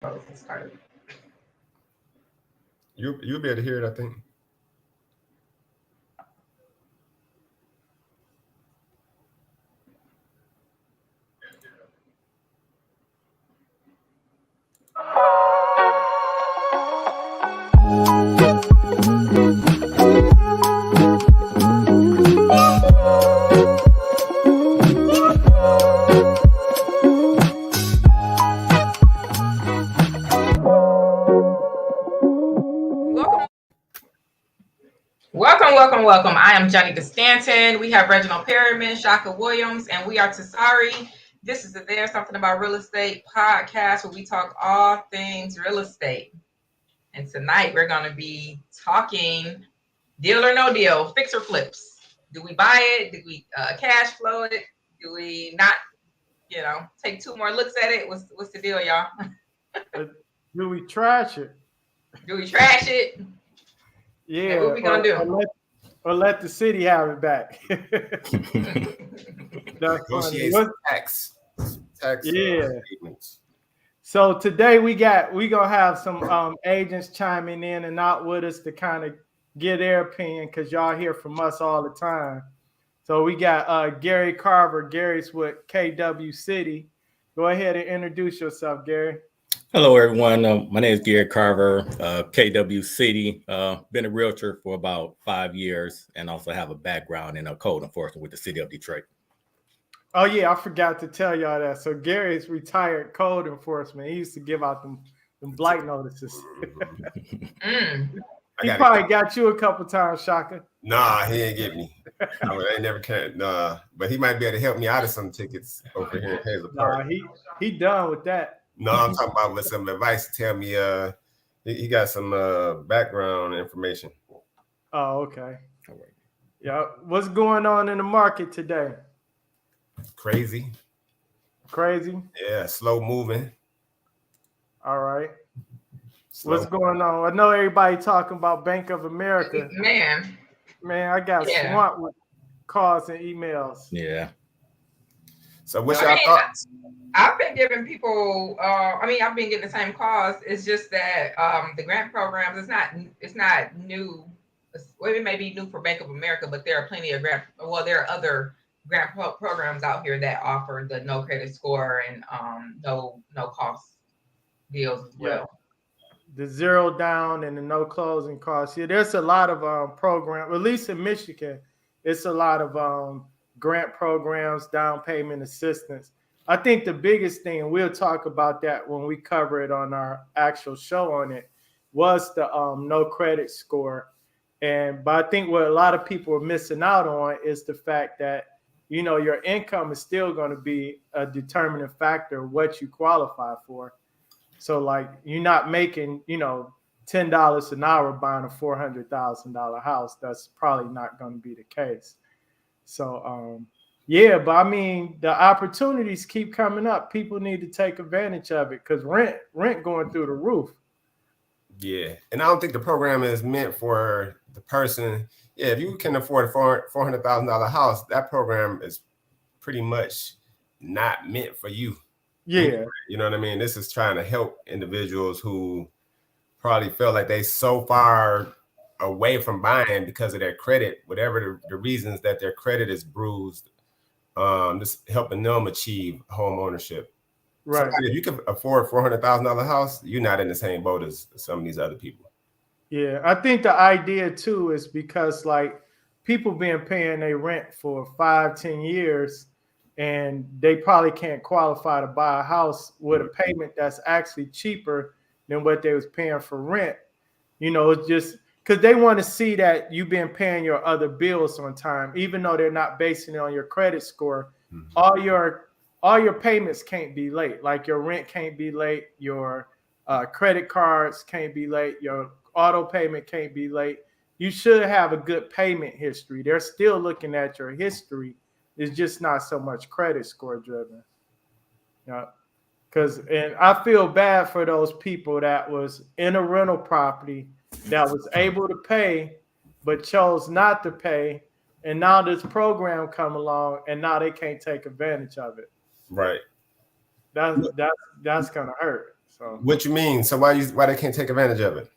Oh, it's started. You'll be able to hear it, I think. Welcome, welcome. I am Johnny DeStanton. We have Reginald Perryman, Shaka Williams, and we are TSARE. This is the There's Something About Real Estate podcast where we talk all things real estate. And tonight we're going to be talking deal or no deal, fix or flips. Do we buy it? Do we cash flow it? Do we not, take two more looks at it? What's the deal, y'all? Do we trash it? Do we trash it? Yeah. And what we going to do? Or let the city have it back. That's funny. Tax. Yeah. So today we gonna have some agents chiming in and out with us to kind of get their opinion because y'all hear from us all the time. So we got Gary Carver. Gary's with KW City. Go ahead and introduce yourself, Gary. Hello, everyone. My name is Gary Carver, KW City. Been a realtor for about 5 years and also have a background in code enforcement with the city of Detroit. Oh, yeah, I forgot to tell y'all that. So Gary's retired code enforcement. He used to give out them blight notices. He probably got you a couple times, Shaka. Nah, he ain't get me. I never can. Nah, but he might be able to help me out of some tickets over here in Hazel Park. Nah, he done with that. No, I'm talking about with some advice. Tell me, he got some background information. Oh, okay. Yeah, what's going on in the market today? Crazy. Yeah, slow moving. All right. What's going on? I know everybody talking about Bank of America. Man, I got swamped with calls and emails. Yeah. So what's your thoughts? I've been giving people. I've been getting the same calls. It's just that the grant programs. It's not new. Well, it may be new for Bank of America, but there are plenty of grant. Well, there are other grant programs out here that offer the no credit score and no cost deals as well. The zero down and the no closing costs. Yeah, there's a lot of programs. At least in Michigan, it's a lot of grant programs, down payment assistance. I think the biggest thing, and we'll talk about that when we cover it on our actual show on it, was the no credit score. But I think what a lot of people are missing out on is the fact that, your income is still going to be a determining factor of what you qualify for. So like you're not making, $10 an hour buying a $400,000 house. That's probably not going to be the case. So, but I mean, the opportunities keep coming up. People need to take advantage of it because rent going through the roof. Yeah, and I don't think the program is meant for the person. Yeah, if you can afford a $400,000 house, that program is pretty much not meant for you. Yeah, you know what I mean. This is trying to help individuals who probably feel like they so far away from buying because of their credit, whatever the reasons that their credit is bruised. Just helping them achieve home ownership. Right. So if you can afford a $400,000 house, you're not in the same boat as some of these other people. Yeah, I think the idea too is because like people been paying their rent for 5-10 years, and they probably can't qualify to buy a house with a payment that's actually cheaper than what they was paying for rent. It's just because they want to see that you've been paying your other bills on time, even though they're not basing it on your credit score. Mm-hmm. All your payments can't be late. Like your rent can't be late, your credit cards can't be late, your auto payment can't be late. You should have a good payment history. They're still looking at your history. It's just not so much credit score driven. And I feel bad for those people that was in a rental property that was able to pay, but chose not to pay. And now this program come along and now they can't take advantage of it. Right. That's gonna hurt. So what you mean? So why they can't take advantage of it?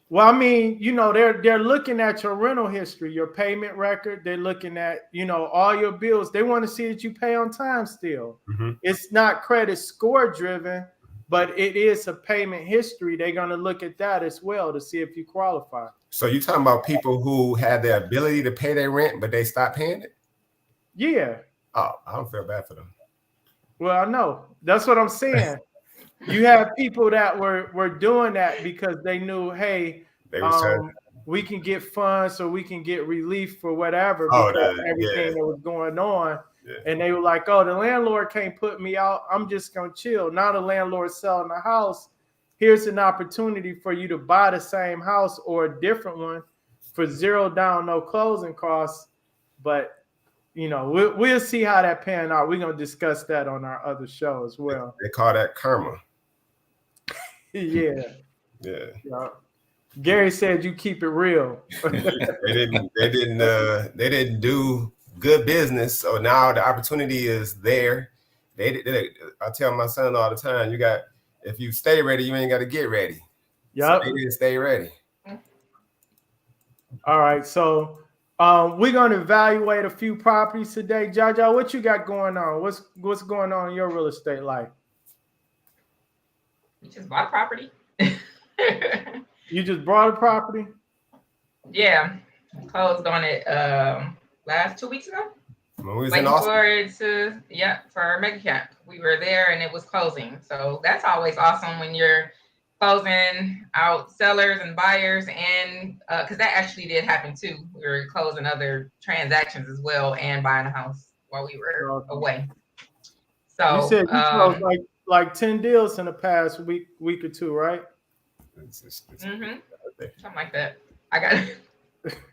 Well, I mean, they're looking at your rental history, your payment record. They're looking at, all your bills. They want to see that you pay on time still. Mm-hmm. It's not credit score driven, but it is a payment history. They're going to look at that as well to see if you qualify. So you talking about people who had the ability to pay their rent, but they stopped paying it? Yeah. Oh, I don't feel bad for them. Well, I know. That's what I'm saying. You have people that were doing that because they knew, hey, we can get funds or we can get relief for whatever because of everything that was going on. Yeah. And they were like, oh, the landlord can't put me out. I'm just going to chill. Now the landlord's selling the house. Here's an opportunity for you to buy the same house or a different one for $0 down, no closing costs. But, we'll see how that pan out. We're going to discuss that on our other show as well. They call that karma. Yeah. Yeah. Gary said you keep it real. They didn't do good business, so now the opportunity is there. I tell my son all the time, if you stay ready, you ain't got to get ready. Yep. So they didn't stay ready. All right, so we're gonna evaluate a few properties today. Jaja, what you got going on? What's going on in your real estate life? You just bought a property. You just bought a property? Yeah, closed on it last 2 weeks ago. When we was waiting in Austin. for it for Mega Camp. We were there and it was closing. So that's always awesome when you're closing out sellers and buyers, and because that actually did happen too. We were closing other transactions as well and buying a house while we were away. So you said you closed like 10 deals in the past week or two, right? Something like that. I got it.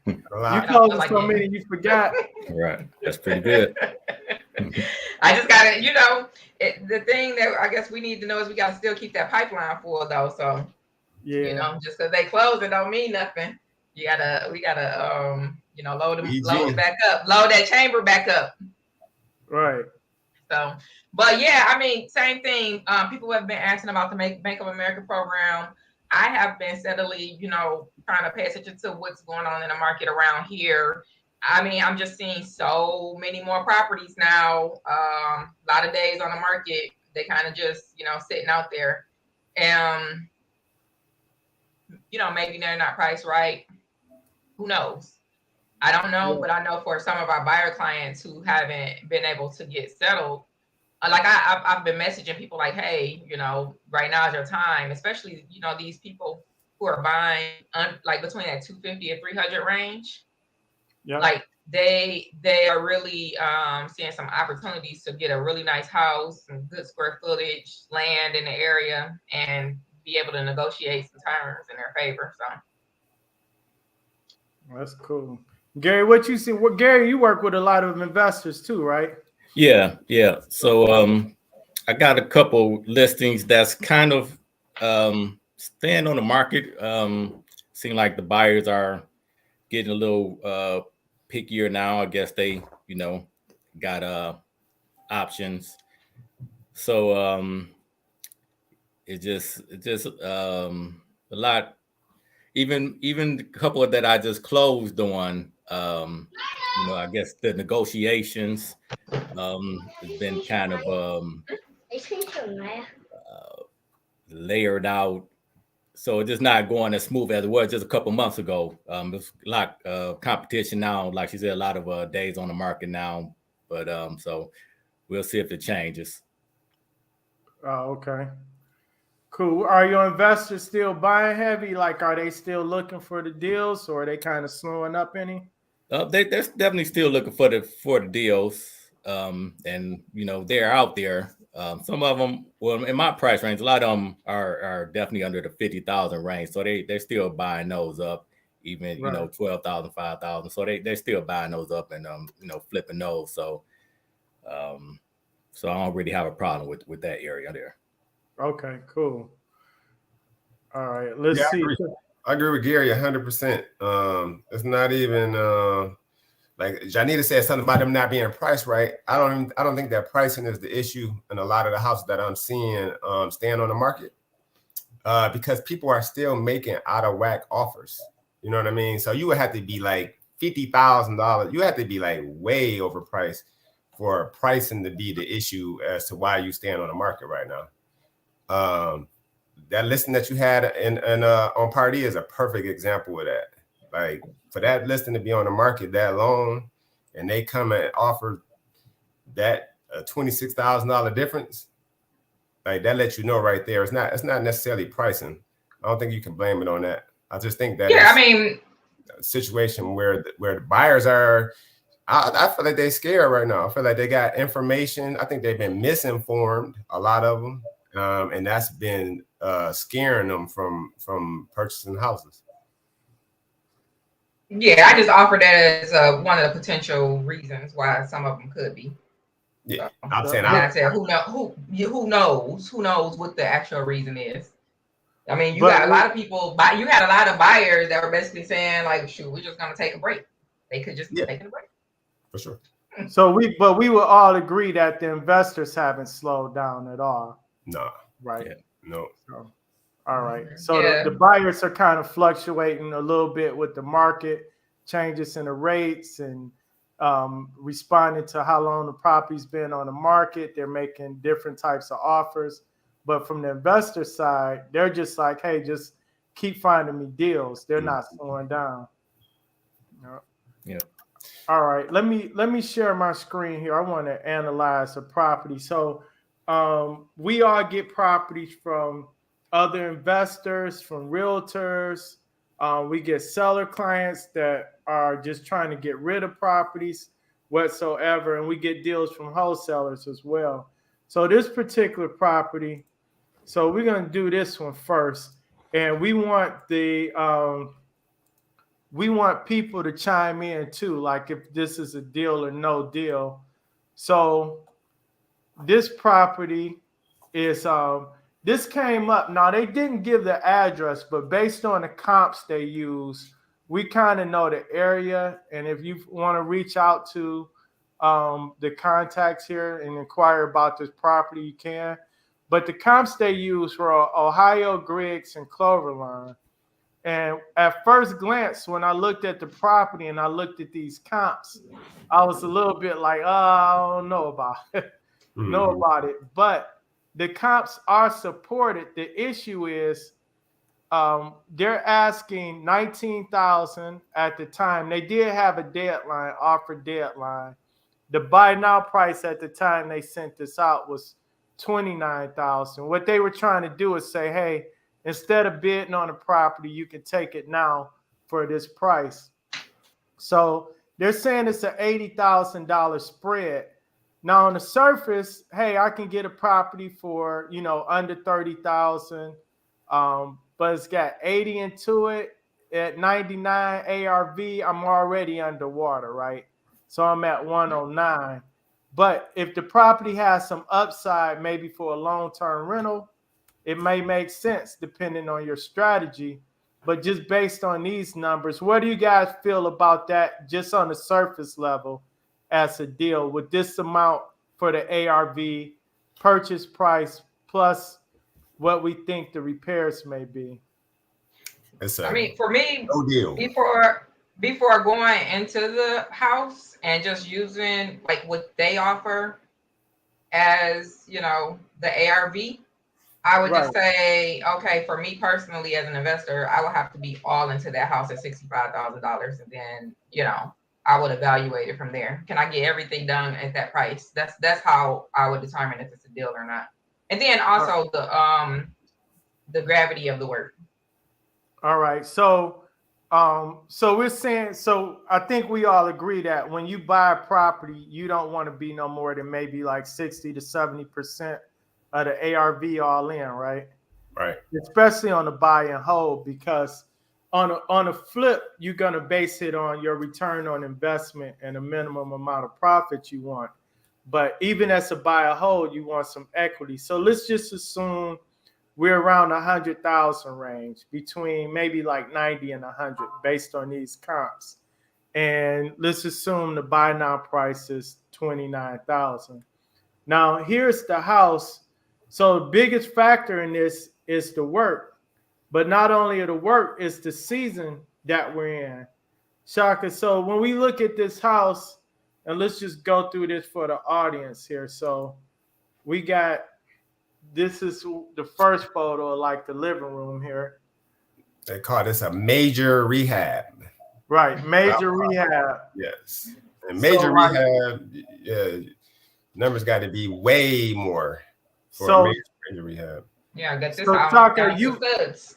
You closed like so many you forgot. Right. That's pretty good. I just got it. The thing that I guess we need to know is we got to still keep that pipeline full though. So, just because they close it don't mean nothing. We gotta load that chamber back up. Right. So, but yeah, I mean, same thing. People have been asking about the Bank of America program. I have been steadily, trying to pay attention to what's going on in the market around here. I mean, I'm just seeing so many more properties now. A lot of days on the market, they kind of just, sitting out there. And, maybe they're not priced right. Who knows? I don't know, but I know for some of our buyer clients who haven't been able to get settled, like I've been messaging people like, hey, right now is your time, especially, these people who are buying like between that 250 and 300 range. Yeah. Like they are really seeing some opportunities to get a really nice house and good square footage, land in the area, and be able to negotiate some terms in their favor. So that's cool. Gary, what you see? Well, Gary, you work with a lot of investors too, right? Yeah. So I got a couple listings that's kind of staying on the market. Seem like the buyers are getting a little pickier now. I guess they, got options. So it's just a lot. Even the couple that I just closed on, I guess the negotiations has been kind of layered out. So it's just not going as smooth as it was just a couple months ago. There's a lot of competition now. Like she said, a lot of days on the market now. But so we'll see if it changes. Oh, okay. Cool. Are your investors still buying heavy? Like, are they still looking for the deals, or are they kind of slowing up any? They're definitely still looking for the deals. And they're out there. Some of them, well, in my price range, a lot of them are definitely under the 50,000 range. So they're still buying those up, even right. 12,000, 5,000. So they're still buying those up and flipping those. So so I don't really have a problem with that area there. Okay, cool. All right, let's see. I agree with Gary 100%. It's not even like Janita said something about them not being priced right. I don't think that pricing is the issue in a lot of the houses that I'm seeing staying on the market. because people are still making out of whack offers. You know what I mean? So you would have to be like $50,000. You have to be like way overpriced for pricing to be the issue as to why you stand on the market right now. That listing that you had on Party is a perfect example of that. Like for that listing to be on the market that long, and they come and offer that $26,000 difference, like that lets you know right there. It's not necessarily pricing. I don't think you can blame it on that. I just think that I mean, a situation where the buyers are. I feel like they're scared right now. I feel like they got information. I think they've been misinformed, a lot of them, and that's been scaring them from purchasing houses. Yeah, I just offered that as one of the potential reasons why some of them could be. Yeah, so, I'm saying. I said, who knows what the actual reason is. I mean, you got a lot of people. You had a lot of buyers that were basically saying, like, "Shoot, we're just gonna take a break." They could just be taking a break. For sure. So we will all agree that the investors haven't slowed down at all. No. Right. Yeah. No. So, all right. So the buyers are kind of fluctuating a little bit with the market changes in the rates and responding to how long the property's been on the market. They're making different types of offers. But from the investor side, they're just like, hey, just keep finding me deals. They're not slowing down. Yeah. All right. Let me share my screen here. I want to analyze a property. So we all get properties from other investors, from realtors. We get seller clients that are just trying to get rid of properties whatsoever. And we get deals from wholesalers as well. So this particular property, so we're going to do this one first. And we want people to chime in too, like if this is a deal or no deal. So this property is this came up. Now they didn't give the address, but based on the comps they use, we kind of know the area. And if you want to reach out to the contacts here and inquire about this property, you can. But the comps they use were Ohio, Griggs, and Cloverline. And at first glance, when I looked at the property and I looked at these comps, I was a little bit like, oh, I don't know about it. But the comps are supported. The issue is they're asking $19,000 at the time. They did have a deadline, offer deadline. The buy now price at the time they sent this out was $29,000. What they were trying to do is say, hey, instead of bidding on a property, you can take it now for this price. So they're saying it's an $80,000 spread. Now on the surface, hey, I can get a property for, under $30,000, but it's got 80 into it at 99 ARV. I'm already underwater, right? So I'm at 109. But if the property has some upside, maybe for a long-term rental, it may make sense depending on your strategy. But just based on these numbers, what do you guys feel about that just on the surface level as a deal with this amount for the ARV purchase price plus what we think the repairs may be? I mean, for me, no deal. Before going into the house and just using like what they offer as, the ARV, I would just say, okay, for me personally as an investor, I would have to be all into that house at $65,000. And then, I would evaluate it from there. Can I get everything done at that price? That's how I would determine if it's a deal or not. And then also the gravity of the work. All right. So we're saying, I think we all agree that when you buy a property, you don't want to be no more than maybe like 60 to 70% of the ARV all in, right? Right. Especially on the buy and hold, because on a flip, you're going to base it on your return on investment and the minimum amount of profit you want. But even as a buy and hold, you want some equity. So let's just assume we're around 100,000 range, between maybe like 90 and 100 based on these comps. And let's assume the buy now price is 29,000. Now here's the house. So the biggest factor in this it's the work. But not only the work, it's the season that we're in. Shaka, so when we look at this house, and let's just go through this for the audience here. So we got, this is the first photo of like the living room here. They call this a major rehab. Right, major rehab. Yes. And major So, rehab, numbers got to be way more for So- major rehab. Yeah, get this So, out. Tucker, Down to studs.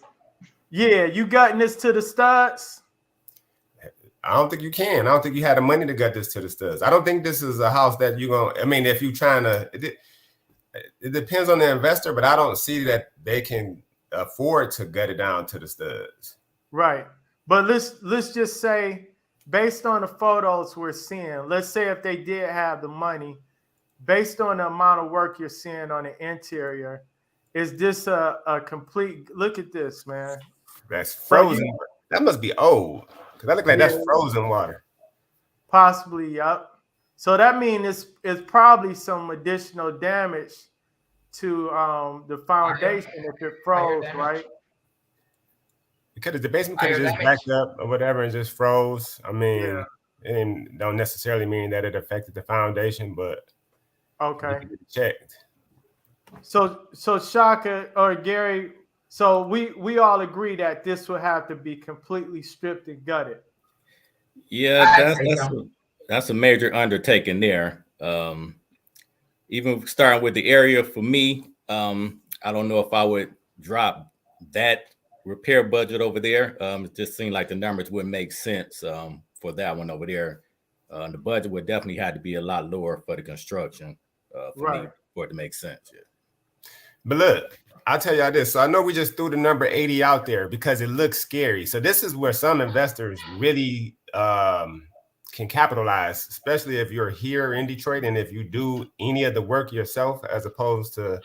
Yeah, you gotten this to the studs? I don't think you can. I don't think you had the money to gut this to the studs. I don't think this is a house that you're going to, I mean, if you're trying to, it depends on the investor, but I don't see that they can afford to gut it down to the studs. Right. But let's just say, based on the photos we're seeing, let's say if they did have the money, based on the amount of work you're seeing on the interior, is this a complete, look at this, man. That's frozen. That must be old. Because that look like that's frozen water. Possibly, yep. So that means it's probably some additional damage to the foundation if it froze, right? Because the basement could have just backed up or whatever and just froze. I mean, it don't necessarily mean that it affected the foundation, but okay, checked. So Shaka or Gary, so we all agree that this will have to be completely stripped and gutted. Yeah, that's a major undertaking there. Even starting with the area for me, I don't know if I would drop that repair budget over there. It just seemed like the numbers wouldn't make sense for that one over there. The budget would definitely have to be a lot lower for the construction for me for it to make sense. Yeah. But look, I'll tell y'all this. So I know we just threw the number 80 out there because it looks scary. So this is where some investors really can capitalize, especially if you're here in Detroit and if you do any of the work yourself as opposed to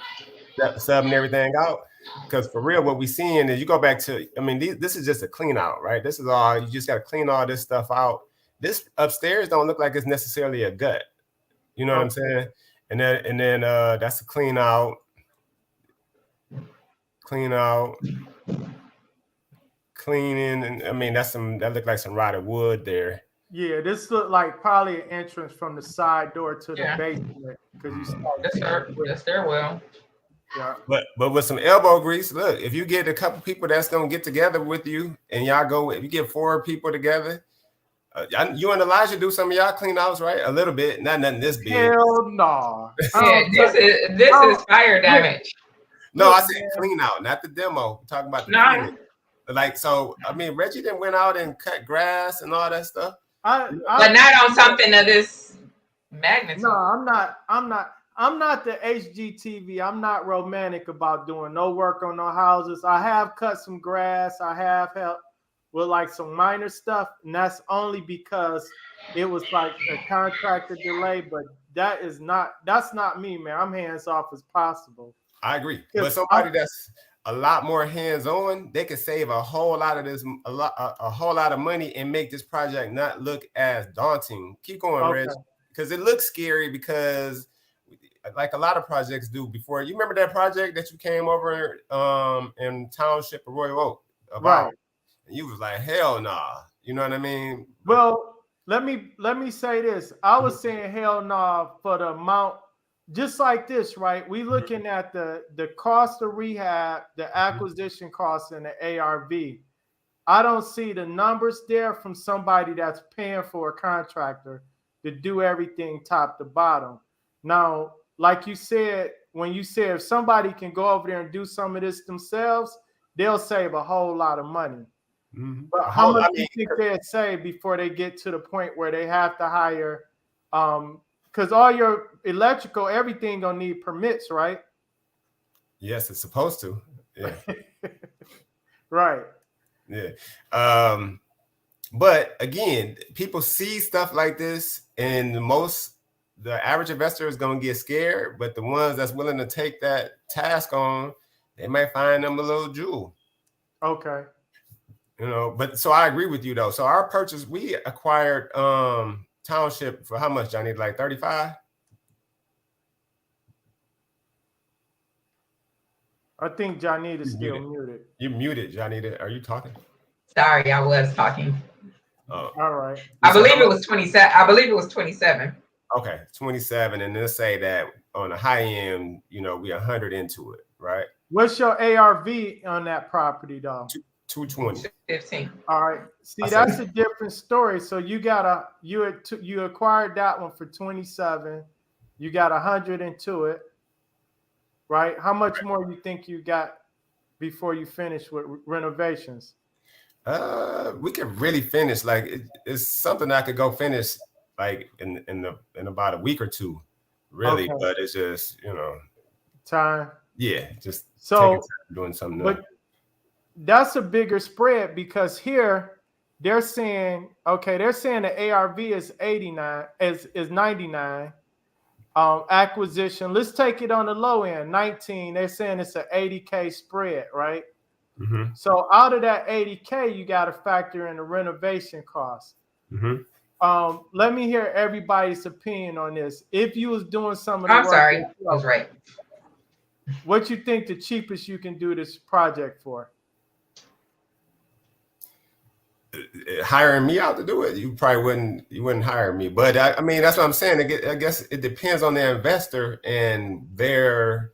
subbing everything out. Because for real, what we're seeing is you go back to, I mean, this is just a clean out, right? This is all, you just got to clean all this stuff out. This upstairs don't look like it's necessarily a gut. You know what I'm saying? And then that's a clean out. Cleaning, and I mean that looked like some rotted wood there. Yeah, this looked like probably an entrance from the side door to the basement because you saw the stairwell. Yeah, but with some elbow grease, look, if you get a couple people that's gonna get together with you and y'all go, if you get 4 people together, you and Elijah do some of y'all clean outs, right? A little bit, not nothing this big. Hell no. Yeah, this is fire damage. No, I said clean out, not the demo. I'm talking about the cleaning. Like, so I mean, Reggie then went out and cut grass and all that stuff. But not on something of this magnitude. No, I'm not the HGTV. I'm not romantic about doing no work on no houses. I have cut some grass. I have helped with like some minor stuff, and that's only because it was like a contractor delay. But that's not me, man. I'm hands off as possible. I agree. But somebody that's a lot more hands-on, they could save a whole lot of money and make this project not look as daunting. Keep going, Reg, because it looks scary because like a lot of projects do before. You remember that project that you came over in Township of Royal Oak about? Right. And you was like, hell nah. You know what I mean? Well, let me say this. I was saying hell nah for the amount. Just like this, right? We looking at the cost of rehab, the acquisition cost, and the ARV. I don't see the numbers there from somebody that's paying for a contractor to do everything top to bottom. Now, like you said, when you said if somebody can go over there and do some of this themselves, they'll save a whole lot of money. But how much do you think they'd save before they get to the point where they have to hire because all your electrical, everything gonna need permits, right? Yes, it's supposed to. Yeah. Right. Yeah. But again, people see stuff like this, and the average investor is gonna get scared. But the ones that's willing to take that task on, they might find them a little jewel. Okay. You know, but so I agree with you though. So our purchase, we acquired Township for how much, Johnny? Like 35? I think Janita is still muted. muted. You muted, Janita. Are you talking? Sorry, I was talking. Oh, All right. I believe it was 27. I believe it was 27. Okay, 27, and let's say that on the high end, you know, we 100 into it, right? What's your ARV on that property, though? 220. 15. All right. See, that's a different story. So you acquired that one for 27. You got 100 into it, right? How much more you think you got before you finish with renovations? We could really finish. Like it's something I could go finish like in about a week or two, really. Okay. But it's just, you know, time. Yeah, just so taking time doing something else. But that's a bigger spread because here they're saying, okay, they're saying the ARV is 89, is 99. Acquisition, let's take it on the low end, 19. They're saying it's an 80K spread, right? Mm-hmm. So out of that 80K, you got to factor in the renovation cost. Mm-hmm. Let me hear everybody's opinion on this. If you was doing some of the I'm work, sorry, I was right. What you think the cheapest you can do this project for? Hiring me out to do it, you wouldn't hire me. But I mean, that's what I'm saying. I guess it depends on the investor and their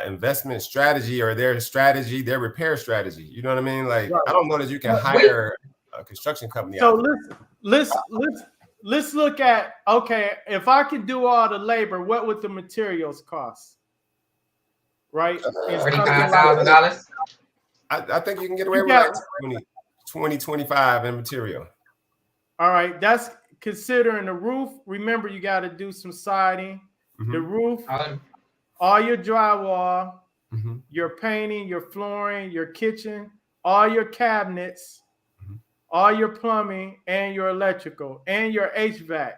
investment strategy or their repair strategy. You know what I mean? Like, right. I don't know that you can hire a construction company. So let's look at, okay, if I could do all the labor, what would the materials cost? Right? $45,000. I think you can get away with like 20, 25 in material. All right. That's considering the roof. Remember, you got to do some siding, the roof, all your drywall, your painting, your flooring, your kitchen, all your cabinets, all your plumbing, and your electrical, and your HVAC.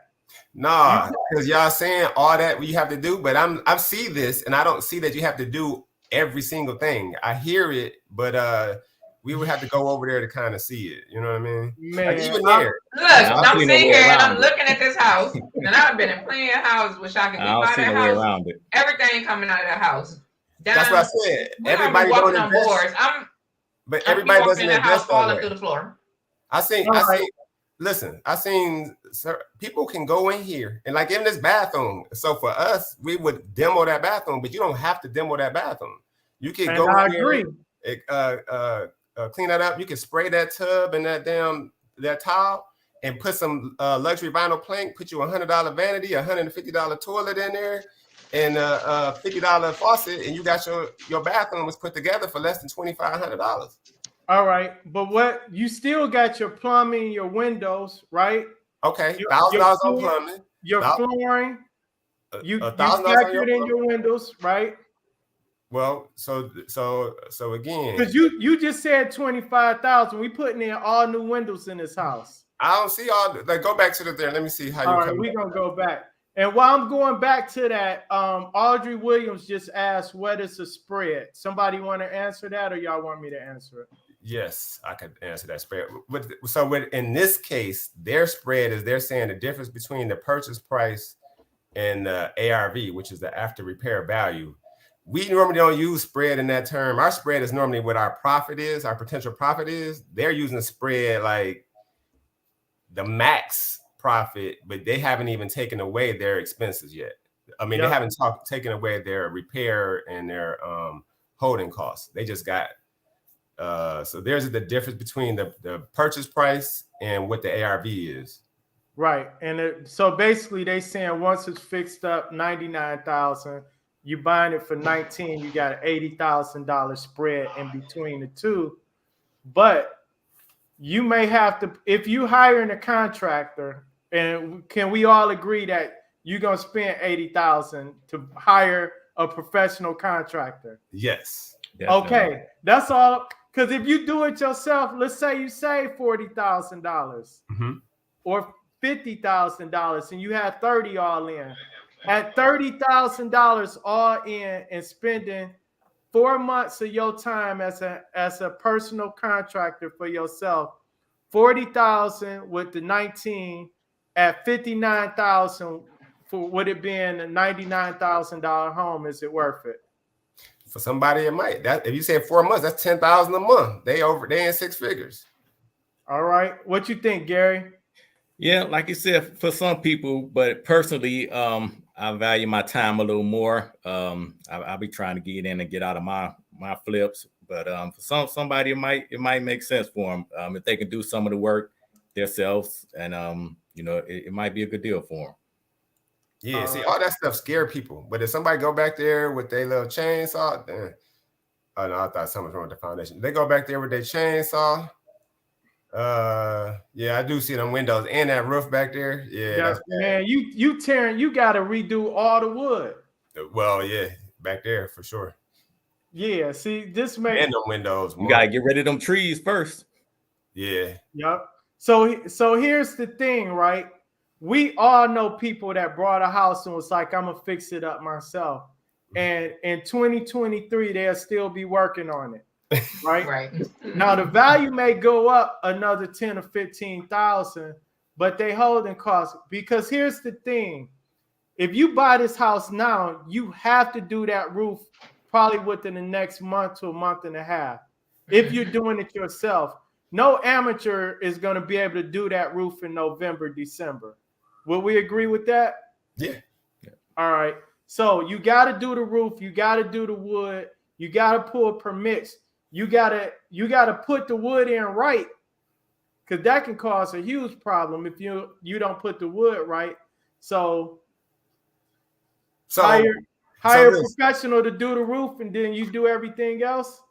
Nah, because y'all saying all that we have to do, but I see this, and I don't see that you have to do every single thing. I hear it, but we would have to go over there to kind of see it. You know what I mean? Man, like even there. Look, I'm sitting here and I'm looking at this house, and I've been in plenty of houses with Shaka. We buy that house, everything coming out of that house. That's what I said. Everybody walking on boards. But everybody doesn't in the house falling through the floor. I seen. Listen, I seen people can go in here and like in this bathroom. So for us, we would demo that bathroom, but you don't have to demo that bathroom. You can go in here, clean that up. You can spray that tub and that towel and put some luxury vinyl plank. Put you $100 vanity, $150 toilet in there, and a $50 faucet, and you got your bathroom was put together for less than $2,500. All right, but what you still got your plumbing, your windows, right? Okay, $1,000 on plumbing, your flooring. You factored in your windows, right? Well, so again, because you just said 25,000. We putting in all new windows in this house. I don't see all. Like, go back to there. Let me see how you. All right, we're gonna go back. And while I'm going back to that, Audrey Williams just asked, "What is a spread?" Somebody want to answer that, or y'all want me to answer it? Yes, I could answer that spread. So in this case, their spread is they're saying the difference between the purchase price and the ARV, which is the after repair value. We normally don't use spread in that term. Our spread is normally what our profit is, our potential profit is. They're using a spread like the max profit, but they haven't even taken away their expenses yet. I mean, they haven't taken away their repair and their holding costs. They just got so there's the difference between the purchase price and what the ARV is. Right. And so basically they saying once it's fixed up, 99,000, you buying it for 19, you got an $80,000 spread in between the two. But you may have to, if you hiring a contractor, and can we all agree that you're gonna spend $80,000 to hire a professional contractor? Yes. Definitely. Okay, that's all. Because if you do it yourself, let's say you save $40,000 or $50,000, and you have 30 all in. At $30,000 all in and spending 4 months of your time as a personal contractor for yourself, 40,000 with the 19 at 59,000 for would it being a $99,000 home? Is it worth it? For somebody, it might. That if you say 4 months, that's 10,000 a month. They in six figures. All right. What you think, Gary? Yeah, like you said, for some people, but personally, I value my time a little more. I'll be trying to get in and get out of my flips, but for somebody, it might make sense for them if they can do some of the work themselves, and it might be a good deal for them. Yeah, see, all that stuff scare people. But if somebody go back there with their little chainsaw, then oh no, I thought something was wrong with the foundation. They go back there with their chainsaw. Yeah, I do see them windows and that roof back there. Yeah, that's bad. Man, you tearing, you got to redo all the wood. Well, yeah, back there for sure. Yeah, see, this makes and them windows. You gotta get rid of them trees first. Yeah. Yep. So here's the thing, right? We all know people that brought a house and was like, I'm gonna fix it up myself. And in 2023, they'll still be working on it. Right. Right. Now the value may go up another 10 or 15,000, but they holding costs. Because here's the thing: if you buy this house now, you have to do that roof probably within the next month to a month and a half. If you're doing it yourself, no amateur is going to be able to do that roof in November, December. Will we agree with that? Yeah. All right. So you got to do the roof. You got to do the wood. You got to pull permits. You got to put the wood in right, because that can cause a huge problem if you don't put the wood right. So hire a professional to do the roof, and then you do everything else.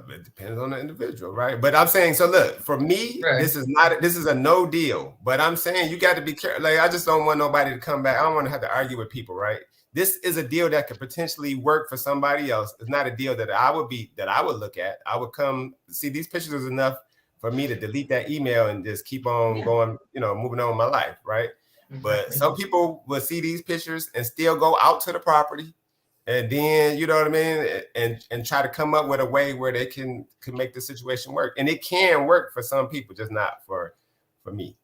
It depends on the individual, right? But I'm saying, so look, for me, right. this is a no deal. But I'm saying you got to be careful. Like, I just don't want nobody to come back. I don't want to have to argue with people, right? This is a deal that could potentially work for somebody else. It's not a deal that I would look at. I would come see these pictures is enough for me to delete that email and just keep on going, moving on with my life, right? Exactly. But some people will see these pictures and still go out to the property, and then, you know what I mean, and try to come up with a way where they can make the situation work. And it can work for some people, just not for me.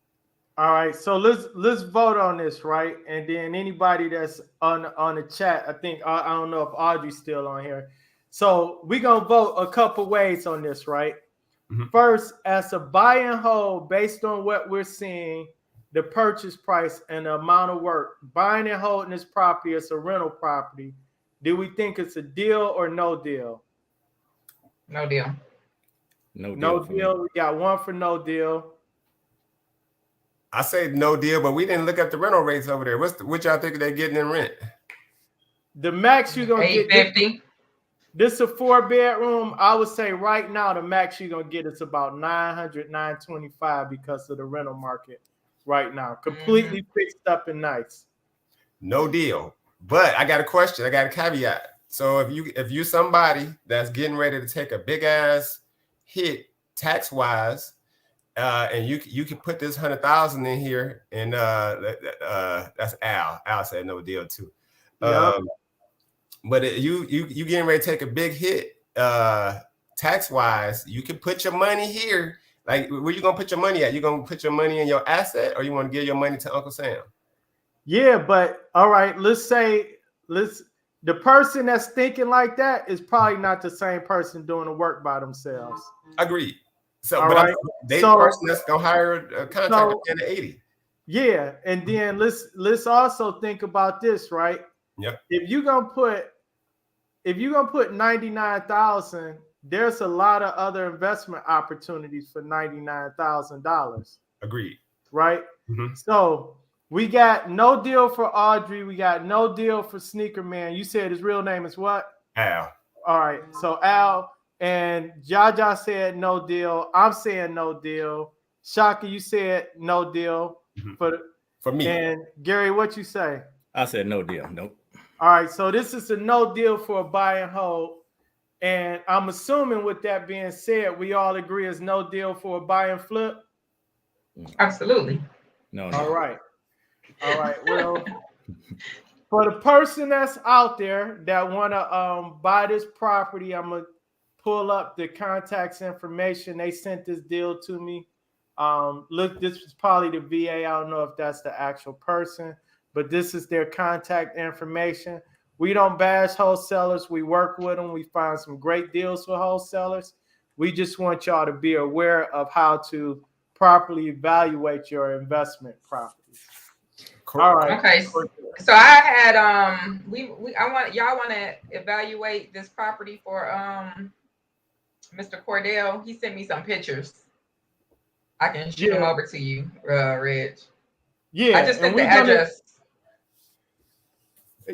All right, so let's vote on this, right? And then anybody that's on the chat, I think I don't know if Audrey's still on here. So we're gonna vote a couple ways on this, right? Mm-hmm. First, as a buy and hold, based on what we're seeing, the purchase price and the amount of work, buying and holding this property as a rental property, do we think it's a deal or no deal? No deal. No deal. We got one for no deal. I say no deal, but we didn't look up the rental rates over there. What y'all think they're getting in rent? The max you're gonna get $850. This is a 4-bedroom. I would say right now the max you're gonna get is about $900, $925 because of the rental market right now. Completely fixed up and nice. No deal. But I got a question. I got a caveat. So if you somebody that's getting ready to take a big ass hit tax wise, and you can put this 100,000 in here, and that's Al. Al said no deal too. Yep. But you getting ready to take a big hit tax wise, you can put your money here. Like, where you gonna put your money at? You gonna put your money in your asset, or you want to give your money to Uncle Sam? Yeah, but all right, the person that's thinking like that is probably not the same person doing the work by themselves. Agreed. So, right. The person that's gonna hire a contractor in the 80. Yeah, and then let's also think about this, right? Yep. If you're gonna put 99,000, there's a lot of other investment opportunities for $99,000. Agreed. Right. Mm-hmm. So we got no deal for Audrey. We got no deal for Sneaker Man. You said his real name is what? Al. All right. So Al and Jaja said no deal. I'm saying no deal. Shaka, you said no deal for me. And Gary, what you say? I said no deal. Nope. All right. So this is a no deal for a buy and hold. And I'm assuming with that being said, we all agree it's no deal for a buy and flip. Absolutely. No. All right. Well, for the person that's out there that want to buy this property, I'm gonna pull up the contacts information. They sent this deal to me. Look, this was probably the VA. I don't know if that's the actual person, but this is their contact information. We don't bash wholesalers. We work with them. We find some great deals for wholesalers. We just want y'all to be aware of how to properly evaluate your investment properties. Cool. All right. Okay. So I had I want y'all want to evaluate this property for Mr. Cordell. He sent me some pictures. I can shoot them over to you, Reg. Yeah. I just sent the address.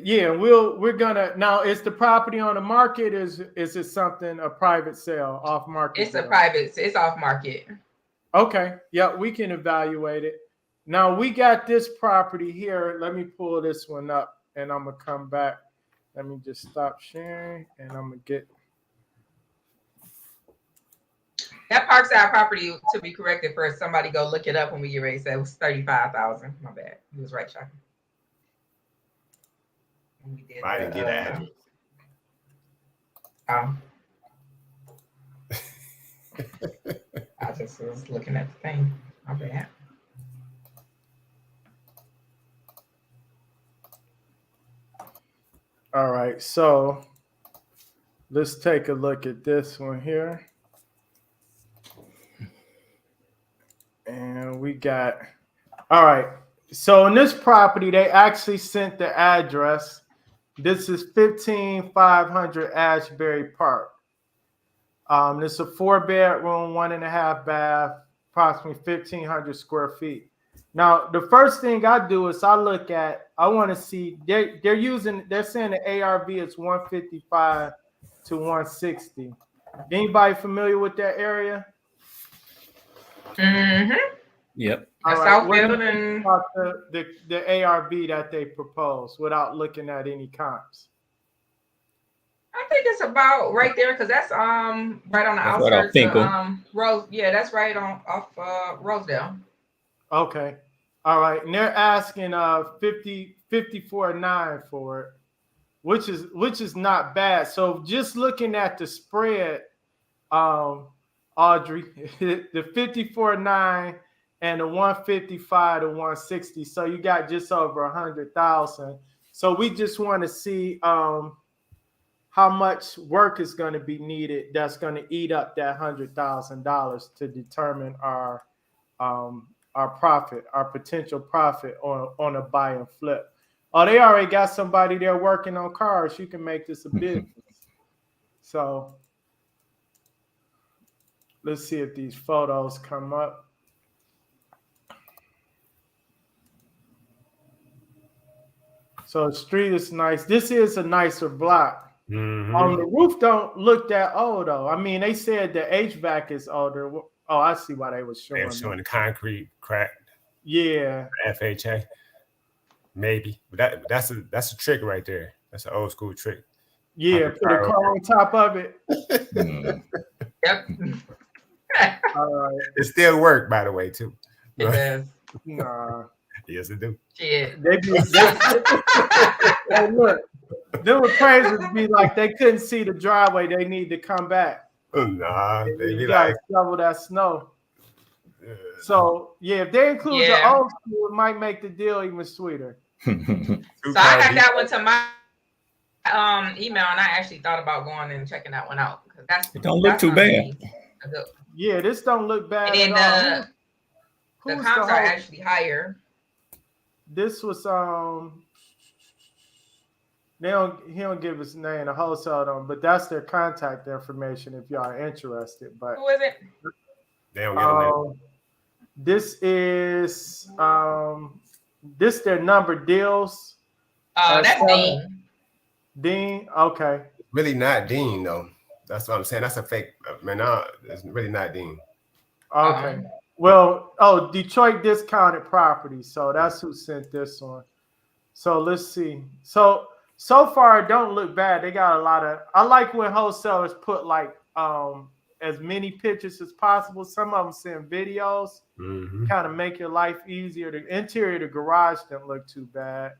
Yeah, we're gonna now. Is the property on the market? Is it something a private sale off market? It's a private. It's off market. Okay. Yeah, we can evaluate it. Now we got this property here. Let me pull this one up, and I'm gonna come back. Let me just stop sharing, and I'm gonna get that Parkside property. To be corrected, first somebody go look it up when we get ready. So it was 35,000. My bad. He was right, Chuck. I didn't get that. Oh. I just was looking at the thing. My bad. All right, so let's take a look at this one here. And we got, all right. So in this property, they actually sent the address. This is 15500 Ashbury Park. It's a 4-bedroom, 1.5 bath, approximately 1,500 square feet. Now, the first thing I do is I want to see, they're saying the ARV is 155 to 160. Anybody familiar with that area? Mm-hmm. Yep. All right. Southfield and the ARV that they propose without looking at any comps. I think it's about right there because that's right on the outskirts of Rose. Yeah, that's right off Rosedale. Okay. All right. And they're asking 54.9 for it, which is not bad. So just looking at the spread, Audrey, the 54.9 and the 155 to 160. So you got just over 100,000. So we just want to see how much work is going to be needed that's going to eat up that $100,000 to determine our profit, our potential profit on a buy and flip. Oh, they already got somebody there working on cars. You can make this a business. So let's see if these photos come up. So the street is nice. This is a nicer block. Mm-hmm. The roof don't look that old though. I mean, they said the HVAC is older. Oh, I see why they was showing. They were showing the concrete crack. Yeah. FHA. Maybe, but that's a trick right there. That's an old school trick. Yeah, put a car on top of it. Yep. All right. It still work, by the way, too. It does. Nah. Yes, it do. Shit. Hey, look, them appraisers be like they couldn't see the driveway. They need to come back. Nah, they be gotta like shovel that snow. So yeah, if they include the old school, it might make the deal even sweeter. So I got that one to my email, and I actually thought about going and checking that one out because it don't look too bad. Yeah, this don't look bad. And then the comps are actually higher. This was he don't give his name, the wholesale them, but that's their contact information if y'all are interested. But who is it? They don't get a name. This is this their number deals. That's Dean. Dean, okay. Really not Dean though. That's what I'm saying. That's a fake man. No, it's really not Dean. Okay. Well, Detroit Discounted Property. So that's who sent this one. So let's see. So far it don't look bad. They got a lot of. I like when wholesalers put like as many pictures as possible. Some of them send videos, kind of make your life easier. The interior of the garage didn't look too bad.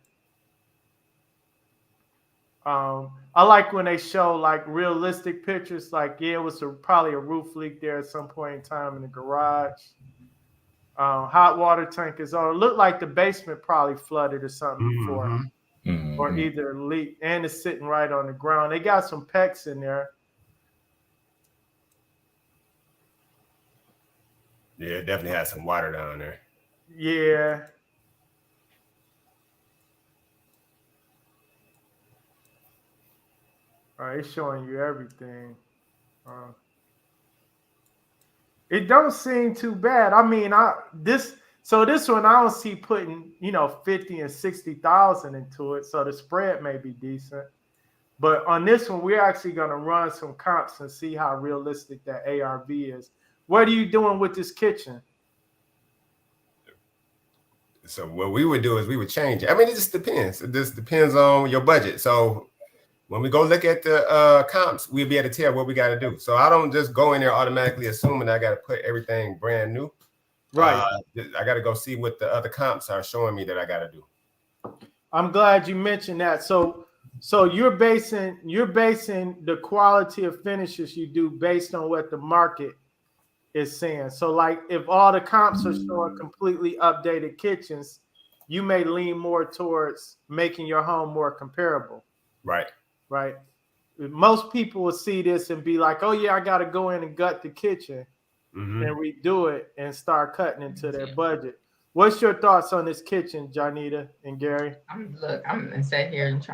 I like when they show like realistic pictures, like it was probably a roof leak there at some point in time in the garage. Hot water tank is on. It looked like the basement probably flooded or something before. or either leak, and it's sitting right on the ground. They got some PEX in there. Yeah, it definitely has some water down there. Yeah. All right, it's showing you everything. It don't seem too bad. I mean, this one I don't see putting 50 and 60,000 into it, so the spread may be decent. But on this one, we're actually going to run some comps and see how realistic that ARV is. What are you doing with this kitchen? So what we would do is we would change it. I mean, it just depends. It just depends on your budget. So when we go look at the comps, we'll be able to tell what we got to do. So I don't just go in there automatically assuming I got to put everything brand new. Right. I got to go see what the other comps are showing me that I got to do. I'm glad you mentioned that. So you're basing the quality of finishes you do based on what the market is saying. So like if all the comps are showing completely updated kitchens, you may lean more towards making your home more comparable. Right. Right. Most people will see this and be like, oh yeah, I got to go in and gut the kitchen and redo it and start cutting into their budget. What's your thoughts on this kitchen, Janita and Gary? I'm sat here and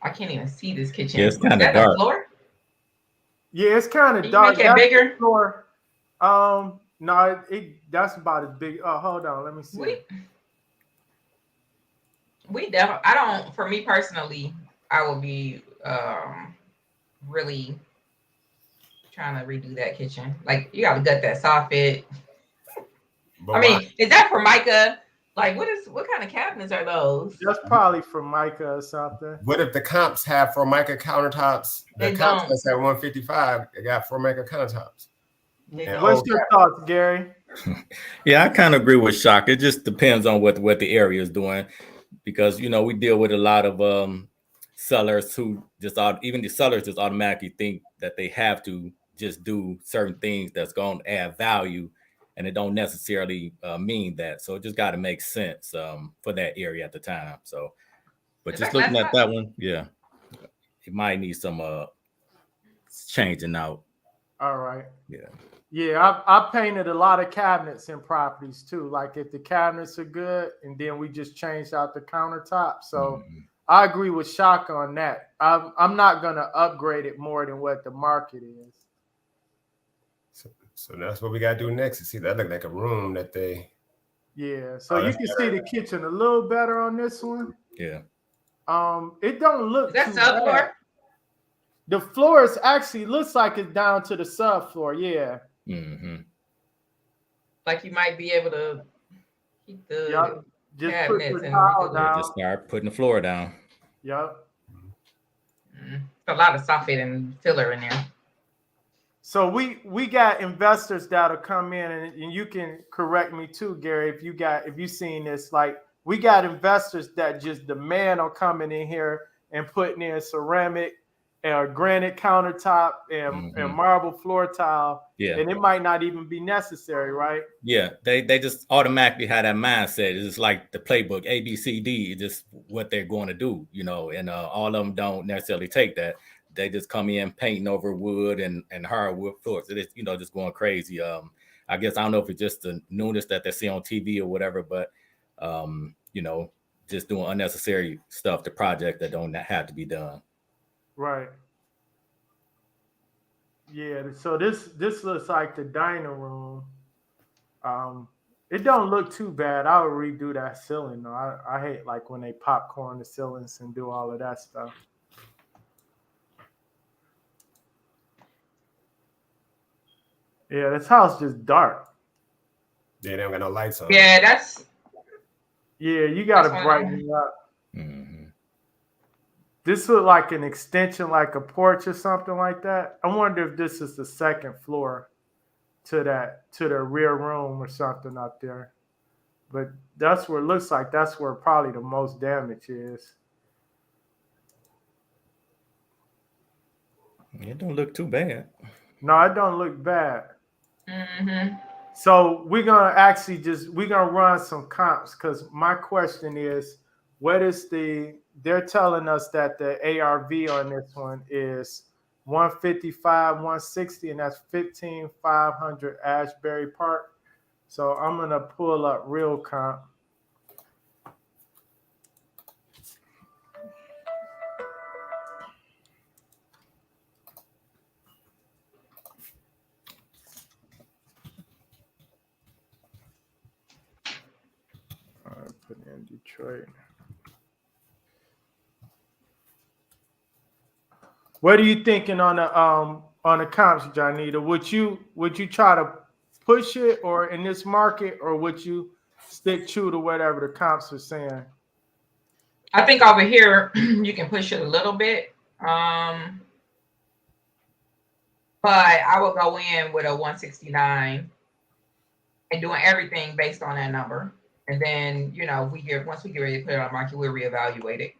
I can't even see this kitchen. Yeah, it's kind of dark. Floor? Yeah, it's kind of dark. Make it bigger? Floor. No, that's about as big. Oh, hold on, let me see. We definitely. For me personally, I will be really trying to redo that kitchen. Like you got to gut that soffit. I mean, is that Formica? Like, what kind of cabinets are those? That's probably Formica or something. What if the comps have Formica countertops? The comps that's at 155, they got Formica countertops. What's your thoughts, Gary? Yeah, I kind of agree with Shock. It just depends on what the area is doing, because we deal with a lot of sellers who even the sellers just automatically think that they have to just do certain things that's going to add value, and it don't necessarily mean that. So it just got to make sense for that area at the time. So, but just looking at that one, yeah, it might need some changing out. All right. Yeah. Yeah, I painted a lot of cabinets in properties too. Like if the cabinets are good, and then we just changed out the countertop. So I agree with Shaka on that. I'm not gonna upgrade it more than what the market is. So that's what we gotta do next. You see, that look like a room that they. Yeah, so you can see the kitchen a little better on this one. Yeah. It don't look. Is that subfloor? The floor is actually looks like it's down to the subfloor. Yeah. Like you might be able to keep the just put the tile down. Just start putting the floor down. Yep. A lot of soffit and filler in there. So we got investors that'll come in, and you can correct me too, Gary, if you seen this. Like we got investors that just demand on coming in here and putting in ceramic and granite countertop and marble floor tile. Yeah. And it might not even be necessary, right? Yeah. They just automatically have that mindset. It's like the playbook, A, B, C, D, is just what they're going to do, and all of them don't necessarily take that. They just come in painting over wood and hardwood floors. It is, just going crazy. I guess I don't know if it's just the newness that they see on TV or whatever, but just doing unnecessary stuff to project that don't have to be done. Right. Yeah. So this looks like the dining room. It don't look too bad. I would redo that ceiling though. I hate like when they popcorn the ceilings and do all of that stuff. Yeah, this house just dark. Yeah, they don't got no lights on. Yeah, you gotta brighten it up. This look like an extension, like a porch or something like that. I wonder if this is the second floor to the rear room or something up there. But that's where it looks like that's where probably the most damage is. It don't look too bad. No, it don't look bad. So we're gonna run some comps, because my question is, what is they're telling us that the ARV on this one is 155, 160, and that's 15,500 Ashbury Park. So I'm gonna pull up real comp. I put in Detroit. What are you thinking on the comps, Johnita? Would you try to push it or in this market, or would you stick true to whatever the comps are saying? I think over here you can push it a little bit. But I will go in with a 169 and doing everything based on that number. And then, once we get ready to put it on the market, we'll reevaluate it.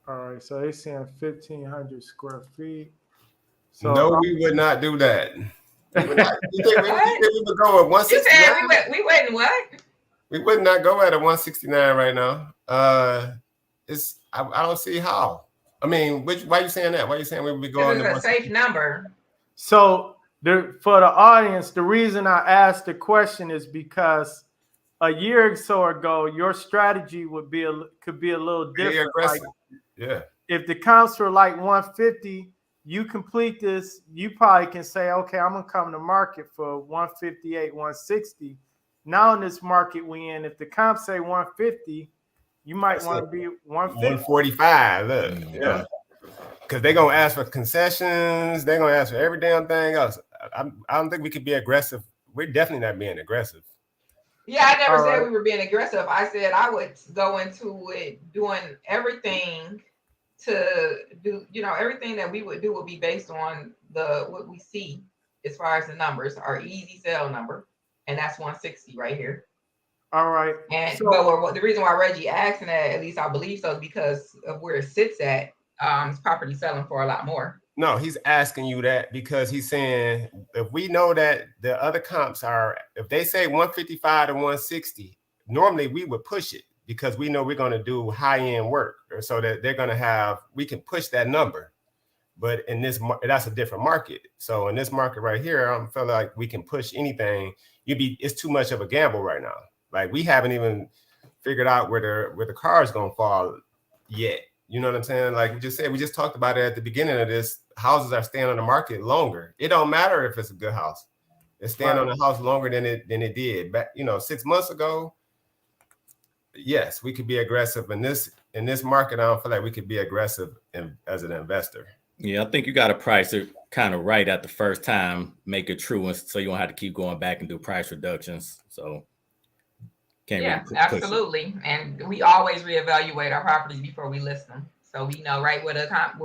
All right, so they're saying 1,500 square feet. So no, we would not do that. You think we would go at 169? You said we wouldn't what? We would not go at a 169 right now. I don't see how. I mean, why are you saying that? Why are you saying we would be going? It's a safe number. So for the audience, the reason I asked the question is because a year or so ago, your strategy could be a little different. Like, yeah. If the comps were like 150, you complete this, you probably can say, okay, I'm gonna come to market for 158, 160. Now in this market we in, if the comps say 150, you might want to be 150. 145. Look, yeah. Because they're gonna ask for concessions, they're gonna ask for every damn thing else. I don't think we could be aggressive. We're definitely not being aggressive. Yeah, I never said we were being aggressive. I said I would go into it doing everything to do, everything that we would do would be based on what we see as far as the numbers, our easy sell number, and that's 160 right here. All right. And but the reason why Reggie asking that, at least I believe so, is because of where it sits at. It's property selling for a lot more. No, he's asking you that because he's saying if we know that the other comps are, if they say 155 to 160, normally we would push it because we know we're going to do high-end work, or so that we can push that number. But in this, that's a different market. So in this market right here, I feel like we can push anything. It's too much of a gamble right now. Like we haven't even figured out where the car is going to fall yet. You know what I'm saying? Like we just talked about it at the beginning of this. Houses are staying on the market longer. It don't matter if it's a good house. It's staying on the house longer than it did back, 6 months ago. Yes, we could be aggressive in this market. I don't feel like we could be aggressive as an investor. Yeah, I think you got to price it kind of right at the first time, make it true, so you don't have to keep going back and do price reductions. So. Absolutely. And we always reevaluate our properties before we list them. So we know right where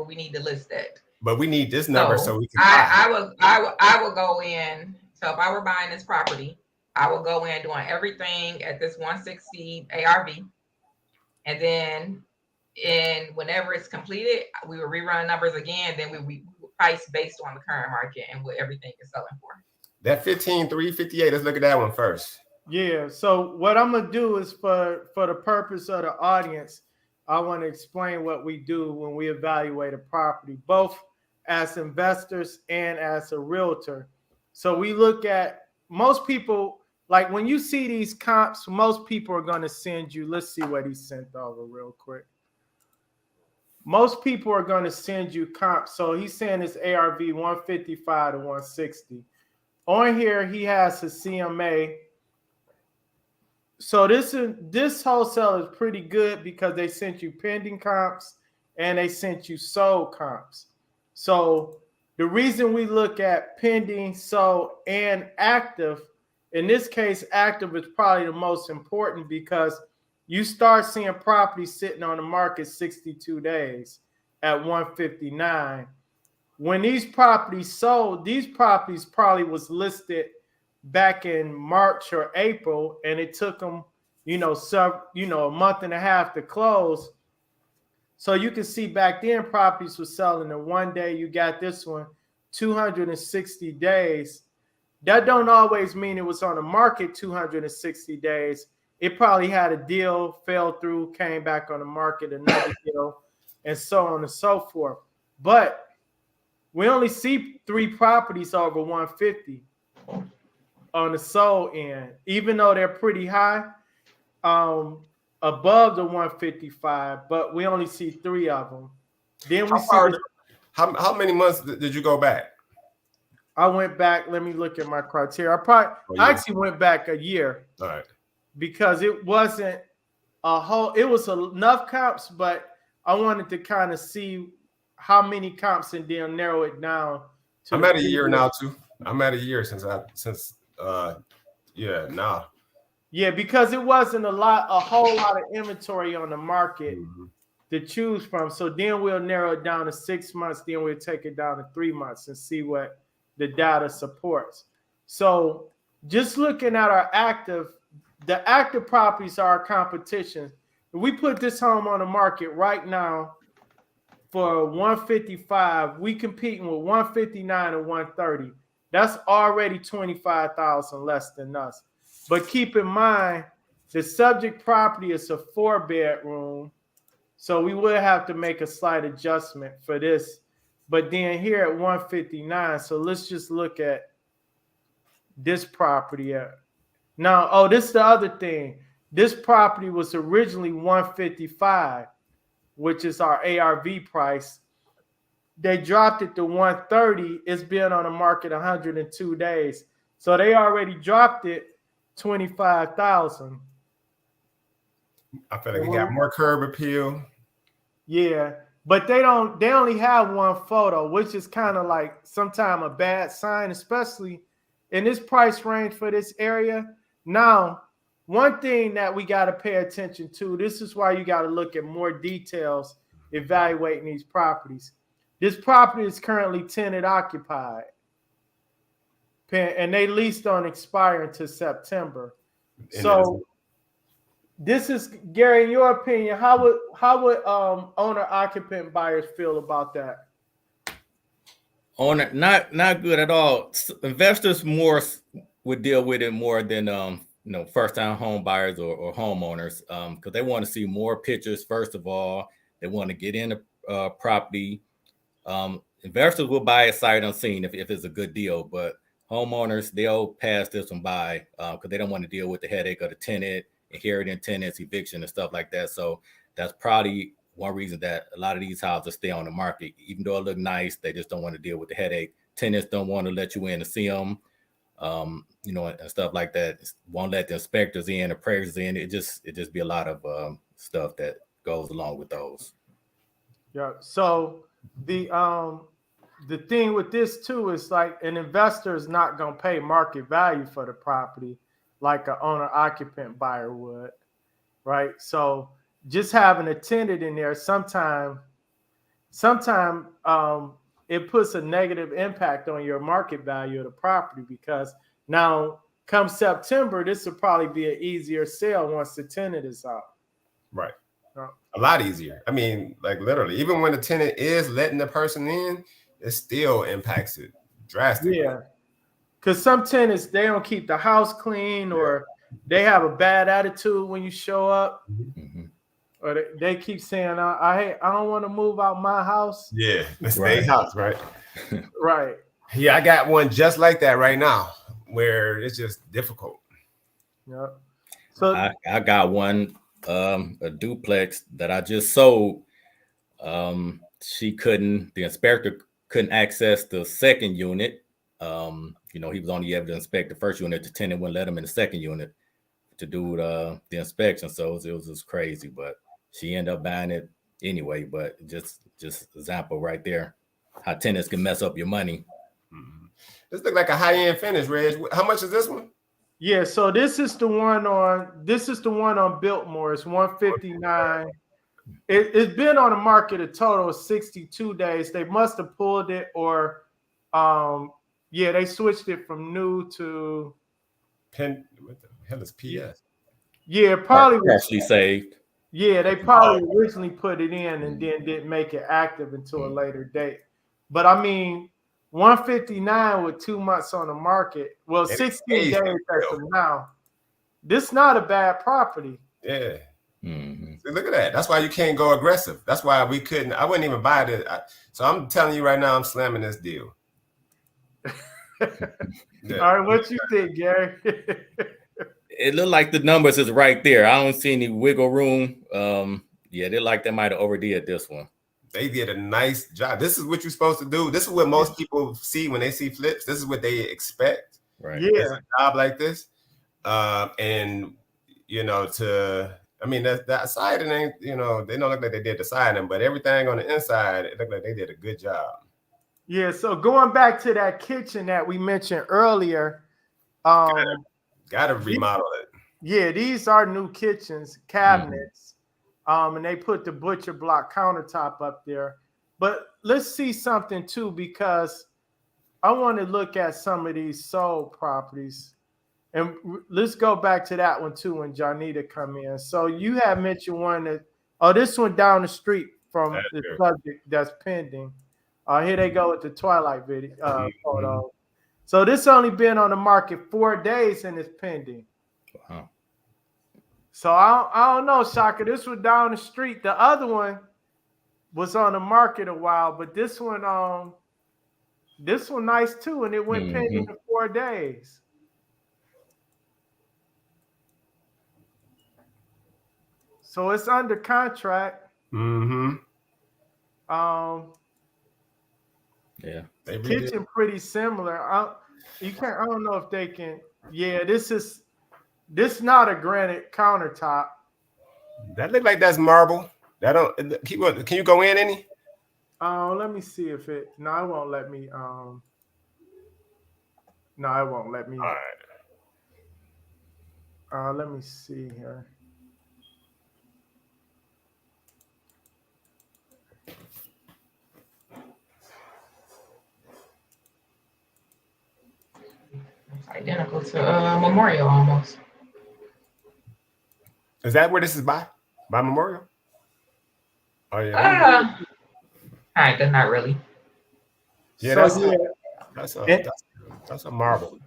we need to list it. But we need this number so we can I will go in. So if I were buying this property, I will go in doing everything at this 160 ARV. And then whenever it's completed, we will rerun numbers again. Then we price based on the current market and what everything is selling for. That 15,358, let's look at that one first. Yeah, so what I'm gonna do is for the purpose of the audience, I want to explain what we do when we evaluate a property, both as investors and as a realtor. So we look at, most people, like when you see these comps, most people are going to send you, let's see what he sent over real quick. Most people are going to send you comps. So he's saying it's ARV 155 to 160. On here, he has his CMA. So this wholesale is pretty good because they sent you pending comps and they sent you sold comps. So the reason we look at pending, sold, and active, in this case, active is probably the most important because you start seeing properties sitting on the market 62 days at 159. When these properties sold, these properties probably was listed back in March or April, and it took them, a month and a half to close. So you can see back then properties were selling in 1 day. You got this one, 260 days. That don't always mean it was on the market 260 days. it probably had a deal, fell through, came back on the market, another deal, and so on and so forth. But we only see 3 properties over 150 on the sold end, even though they're pretty high, above the 155, but we only see 3 of them. Then we how many months did you go back? I went back. Let me look at my criteria. I actually went back a year. All right. Because it wasn't a whole, it was enough comps, but I wanted to kind of see how many comps and then narrow it down. I'm at a year now too. I'm at a year Yeah, because it wasn't a whole lot of inventory on the market to choose from. So then we'll narrow it down to 6 months. Then we'll take it down to 3 months and see what the data supports. So just looking at the active properties are our competition. If we put this home on the market right now for 155, we competing with 159 and 130. That's already 25,000 less than us. But keep in mind, the subject property is a 4-bedroom, so we will have to make a slight adjustment for this. But then here at 159, so let's just look at this property. Now, this is the other thing. This property was originally 155, which is our ARV price. They dropped it to 130. It's been on the market 102 days. So they already dropped it 25,000. I feel like it got more curb appeal. Yeah, but they only have 1 photo, which is kind of like sometimes a bad sign, especially in this price range for this area. Now, one thing that we got to pay attention to, this is why you got to look at more details evaluating these properties. This property is currently tenant occupied, and they leased on expire until September. So this is, Gary, in your opinion, how would owner occupant buyers feel about that? Owner, not good at all. Investors more would deal with it more than first-time home buyers or homeowners, because they want to see more pictures. First of all, they want to get in a property. Investors will buy a sight unseen if it's a good deal, but homeowners, they'll pass this one by because they don't want to deal with the headache of the tenant, inheriting tenants, eviction, and stuff like that. So that's probably one reason that a lot of these houses stay on the market. Even though it look nice, they just don't want to deal with the headache. Tenants don't want to let you in to see them. And stuff like that. Won't let the inspectors in, appraisers in. It just be a lot of stuff that goes along with those. Yeah. So the thing with this too is like an investor is not going to pay market value for the property like an owner occupant buyer would, right? So just having a tenant in there sometimes it puts a negative impact on your market value of the property, because now come September, this will probably be an easier sale once the tenant is out. Right. A lot easier. I mean, like literally, even when the tenant is letting the person in, it still impacts it drastically. Yeah. Because some tenants, they don't keep the house clean, or they have a bad attitude when you show up. Mm-hmm. Or they keep saying, I don't want to move out my house. Yeah, it's their house, right? Right. Yeah, I got one just like that right now, where it's just difficult. Yeah. So I got one, a duplex that I just sold. The inspector couldn't access the second unit. He was only able to inspect the first unit. The tenant wouldn't let him in the second unit to do the inspection. So it was just crazy, but she ended up buying it anyway. But just example right there, how tenants can mess up your money. Mm-hmm. This looks like a high-end finish, Reg. How much is this one? Yeah, so this is the one on Biltmore. It's 159. It's been on the market a total of 62 days. They must have pulled it, or they switched it from new to Pen. What the hell is PS? Yeah, probably actually saved. Yeah, they probably originally put it in and then didn't make it active until a later date. But I mean, 159 with 2 months on the market. Well, 16 days as of now. This not a bad property. Yeah. Mm-hmm. See, look at that. That's why you can't go aggressive. That's why we couldn't. I wouldn't even buy it. So I'm telling you right now, I'm slamming this deal. Yeah. All right, what you think, Gary? It looked like the numbers is right there. I don't see any wiggle room. Yeah, they like they might have overdid this one. They did a nice job. This is what you're supposed to do. This is what most people see when they see flips. This is what they expect. Right. Yeah. It's a job like this. And you know, I mean, that siding ain't, you know, they don't look like they did the siding, but everything on the inside, it looked like they did a good job. Yeah, so going back to that kitchen that we mentioned earlier, gotta remodel it. Yeah, these are new kitchens, cabinets, and they put the butcher block countertop up there. But let's see something too, because I want to look at some of these sold properties. And let's go back to that one too when Janita come in. So you have mentioned one that, this one down the street from the subject that's pending. Here they go with the Twilight video photo. So this only been on the market 4 days and it's pending. Wow. So I don't know, Shaka. This one down the street. The other one was on the market a while, but this one nice too, and it went pending in 4 days. So it's under contract. Yeah. Kitchen pretty similar. I don't know if they can. Yeah, this not a granite countertop. That look like that's marble. That don't. Can you go in any? Let me see if it. No, it won't let me. No, it won't let me. All right. Let me see here. Identical to Memorial almost. Is that where this is by Memorial? Oh yeah. Kind of, not really. Yeah, that's a marble.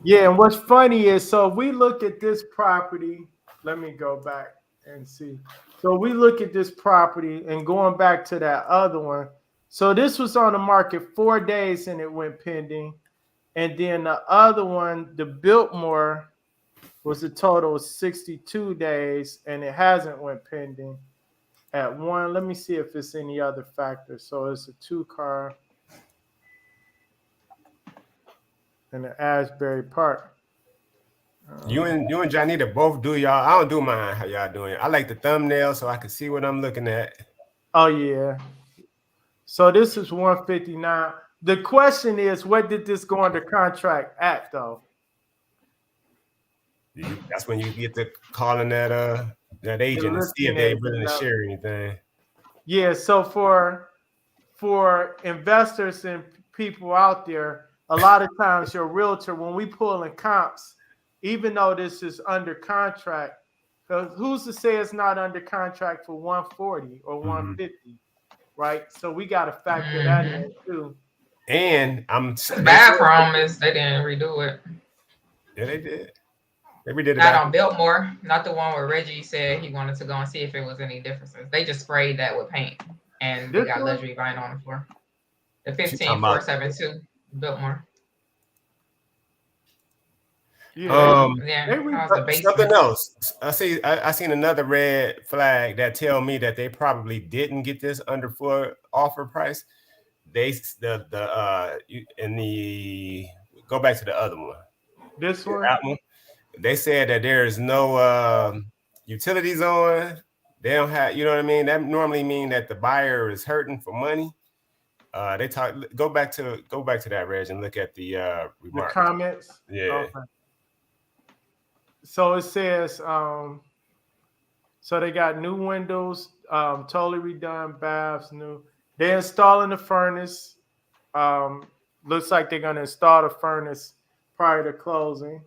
Yeah, and what's funny is, so we look at this property. Let me go back and see. So we look at this property and going back to that other one. So this was on the market 4 days and it went pending. And then the other one, the Biltmore, was a total of 62 days and it hasn't went pending at one. Let me see if it's any other factor. So it's a 2-car in the Asbury Park. You and Janita both do y'all. I don't do mine. How y'all doing? I like the thumbnail so I can see what I'm looking at. Oh yeah. So this is 159. The question is, what did this go under contract at though? That's when you get to calling that agent and see if they're willing to share anything. Yeah. So for investors and people out there, a lot of times your realtor, when we pull in comps, even though this is under contract, because who's to say it's not under contract for 140 or 150, right? So we got to factor that in too. And the bathroom is they didn't redo it. Yeah, they did. They redid it. Not on Biltmore, not the one where Reggie said he wanted to go and see if it was any differences. They just sprayed that with paint and they got luxury vinyl on the floor. The 15472 Biltmore. Something else. I seen another red flag that tell me that they probably didn't get this under full offer price. Go back to the other one. This one? That one. They said that there is no utilities on. They don't have, you know what I mean? That normally mean that the buyer is hurting for money. Go back to that, Reg, and look at the remarks. The comments. Yeah. Okay. So it says, so they got new windows, totally redone baths, new. They're installing the furnace. Looks like they're gonna install the furnace prior to closing,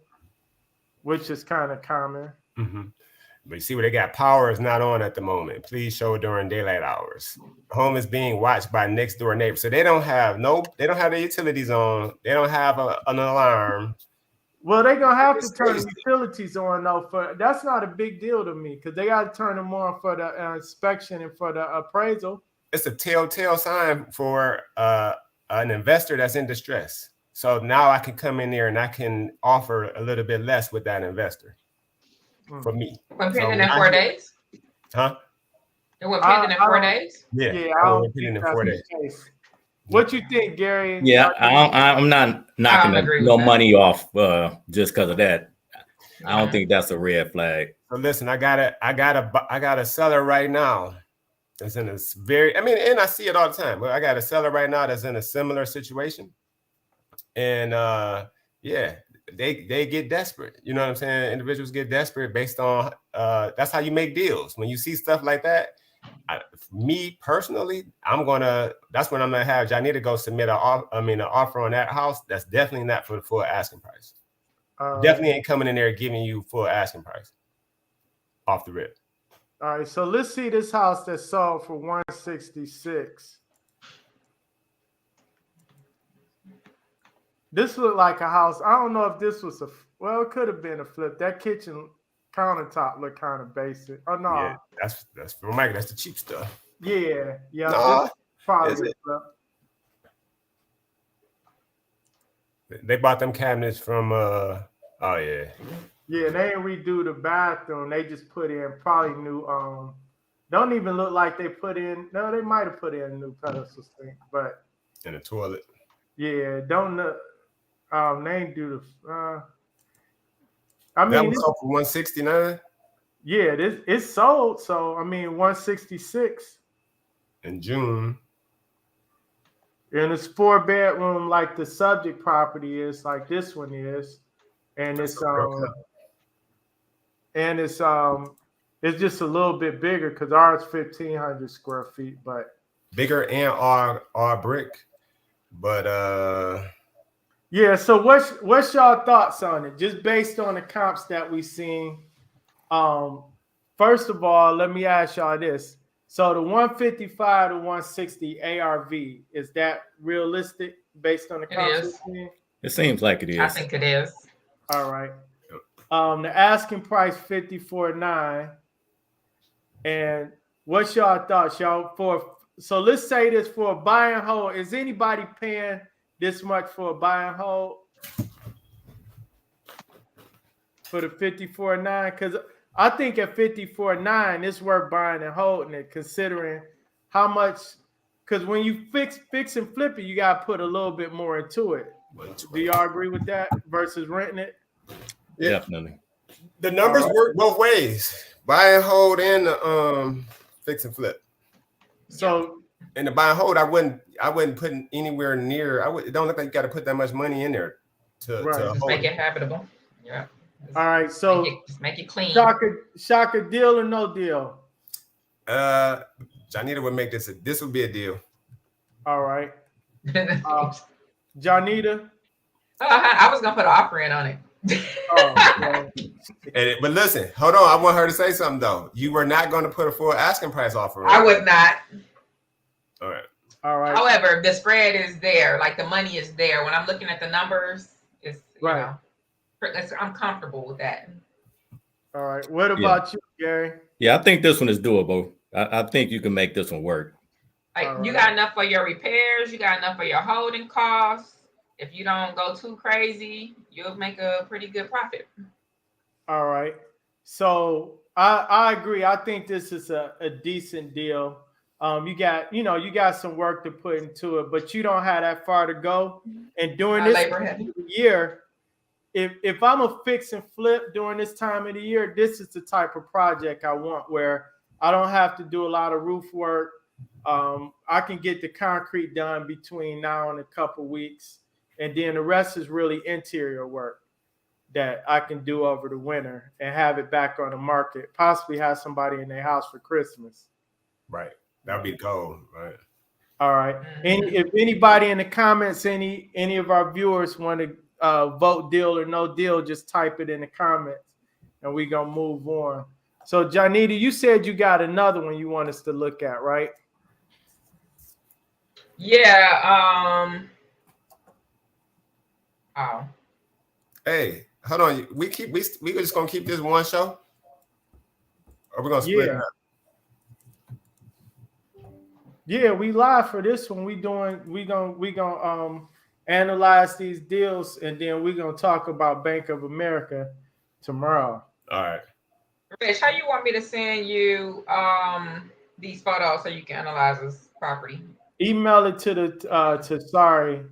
which is kind of common. But you see where they got power is not on at the moment. Please show during daylight hours. Home is being watched by next door neighbors. So they don't have the utilities on. They don't have an alarm. Well, they're gonna have to turn the utilities on though. That's not a big deal to me because they got to turn them on for the inspection and for the appraisal. It's a telltale sign for an investor that's in distress. So now I can come in there and I can offer a little bit less with that investor for me. When pending in 4 days? Huh? It went pending in 4 days? Yeah, I don't think that's the case. What you think, Gary? Yeah, I'm not knocking no money off just because of that. I don't think that's a red flag. So listen, I got a seller right now that's in a very, I mean, and I see it all the time, but I got a seller right now that's in a similar situation. And yeah, they get desperate. You know what I'm saying? Individuals get desperate based on that's how you make deals. When you see stuff like that, me personally, that's when I'm gonna have Janita go submit an offer on that house. That's definitely not for the full asking price. Definitely ain't coming in there giving you full asking price off the rip. All right, so let's see this house that sold for 166. This looked like a house. I don't know if this was it could have been a flip. That kitchen countertop looked kind of basic. Oh no, yeah, that's for Mike. That's the cheap stuff. Yeah, no, probably a flip. They bought them cabinets from yeah, they didn't redo the bathroom. They just put in probably new don't even look like they put in. No, they might have put in a new pedestal sink, but in the toilet. Yeah, don't they ain't do the I mean, that was sold for 169. Yeah, it's sold. So I mean, 166 in June. And it's 4-bedroom, like the subject property is, like this one is, and it's it's just a little bit bigger because ours 1,500 square feet, but bigger and our brick, but yeah. So what's y'all thoughts on it? Just based on the comps that we seen. First of all, let me ask y'all this. So the 155 to 160 ARV, is that realistic based on the comps? It seems like it is. I think it is. All right. The asking price 54.9. And what's y'all thoughts, y'all? So let's say this for a buy and hold. Is anybody paying this much for a buy and hold? For the 54.9? Because I think at 54.9, it's worth buying and holding it, considering how much. Because when you fix and flip it, you got to put a little bit more into it. Do y'all agree with that versus renting it? Yeah. Definitely. The numbers work both ways: buy and hold and the fix and flip. So in the buy and hold, I wouldn't put anywhere near. It don't look like you got to put that much money in there to just make it habitable. Yeah. All right, so just make it clean. Shaka, deal or no deal? Janita would make this. This would be a deal. All right. Janita. I was gonna put an offer in on it. But listen, hold on. I want her to say something though. You were not going to put a full asking price offer. I would not. All right. All right. However, the spread is there. Like the money is there. When I'm looking at the numbers, it's right. I'm comfortable with that. All right. What about you, Gary? Yeah, I think this one is doable. I think you can make this one work. Like you got enough for your repairs. You got enough for your holding costs. If you don't go too crazy, you'll make a pretty good profit. All right. So I agree. I think this is a decent deal. You got some work to put into it, but you don't have that far to go. And during this year, if I'm a fix and flip during this time of the year, this is the type of project I want where I don't have to do a lot of roof work. I can get the concrete done between now and a couple weeks. And then the rest is really interior work that I can do over the winter and have it back on the market, possibly have somebody in their house for Christmas. Right. That would be the goal, right? All right. And if anybody in the comments, any of our viewers want to vote deal or no deal, just type it in the comments and we're going to move on. So, Janita, you said you got another one you want us to look at, right? Yeah. Hey, Hold on. We just gonna keep this one show, or we're gonna split it up. Yeah, we live for this one. We gonna analyze these deals, and then we're gonna talk about Bank of America tomorrow. All right. Rich, how you want me to send you these photos so you can analyze this property? Email it to the TSARE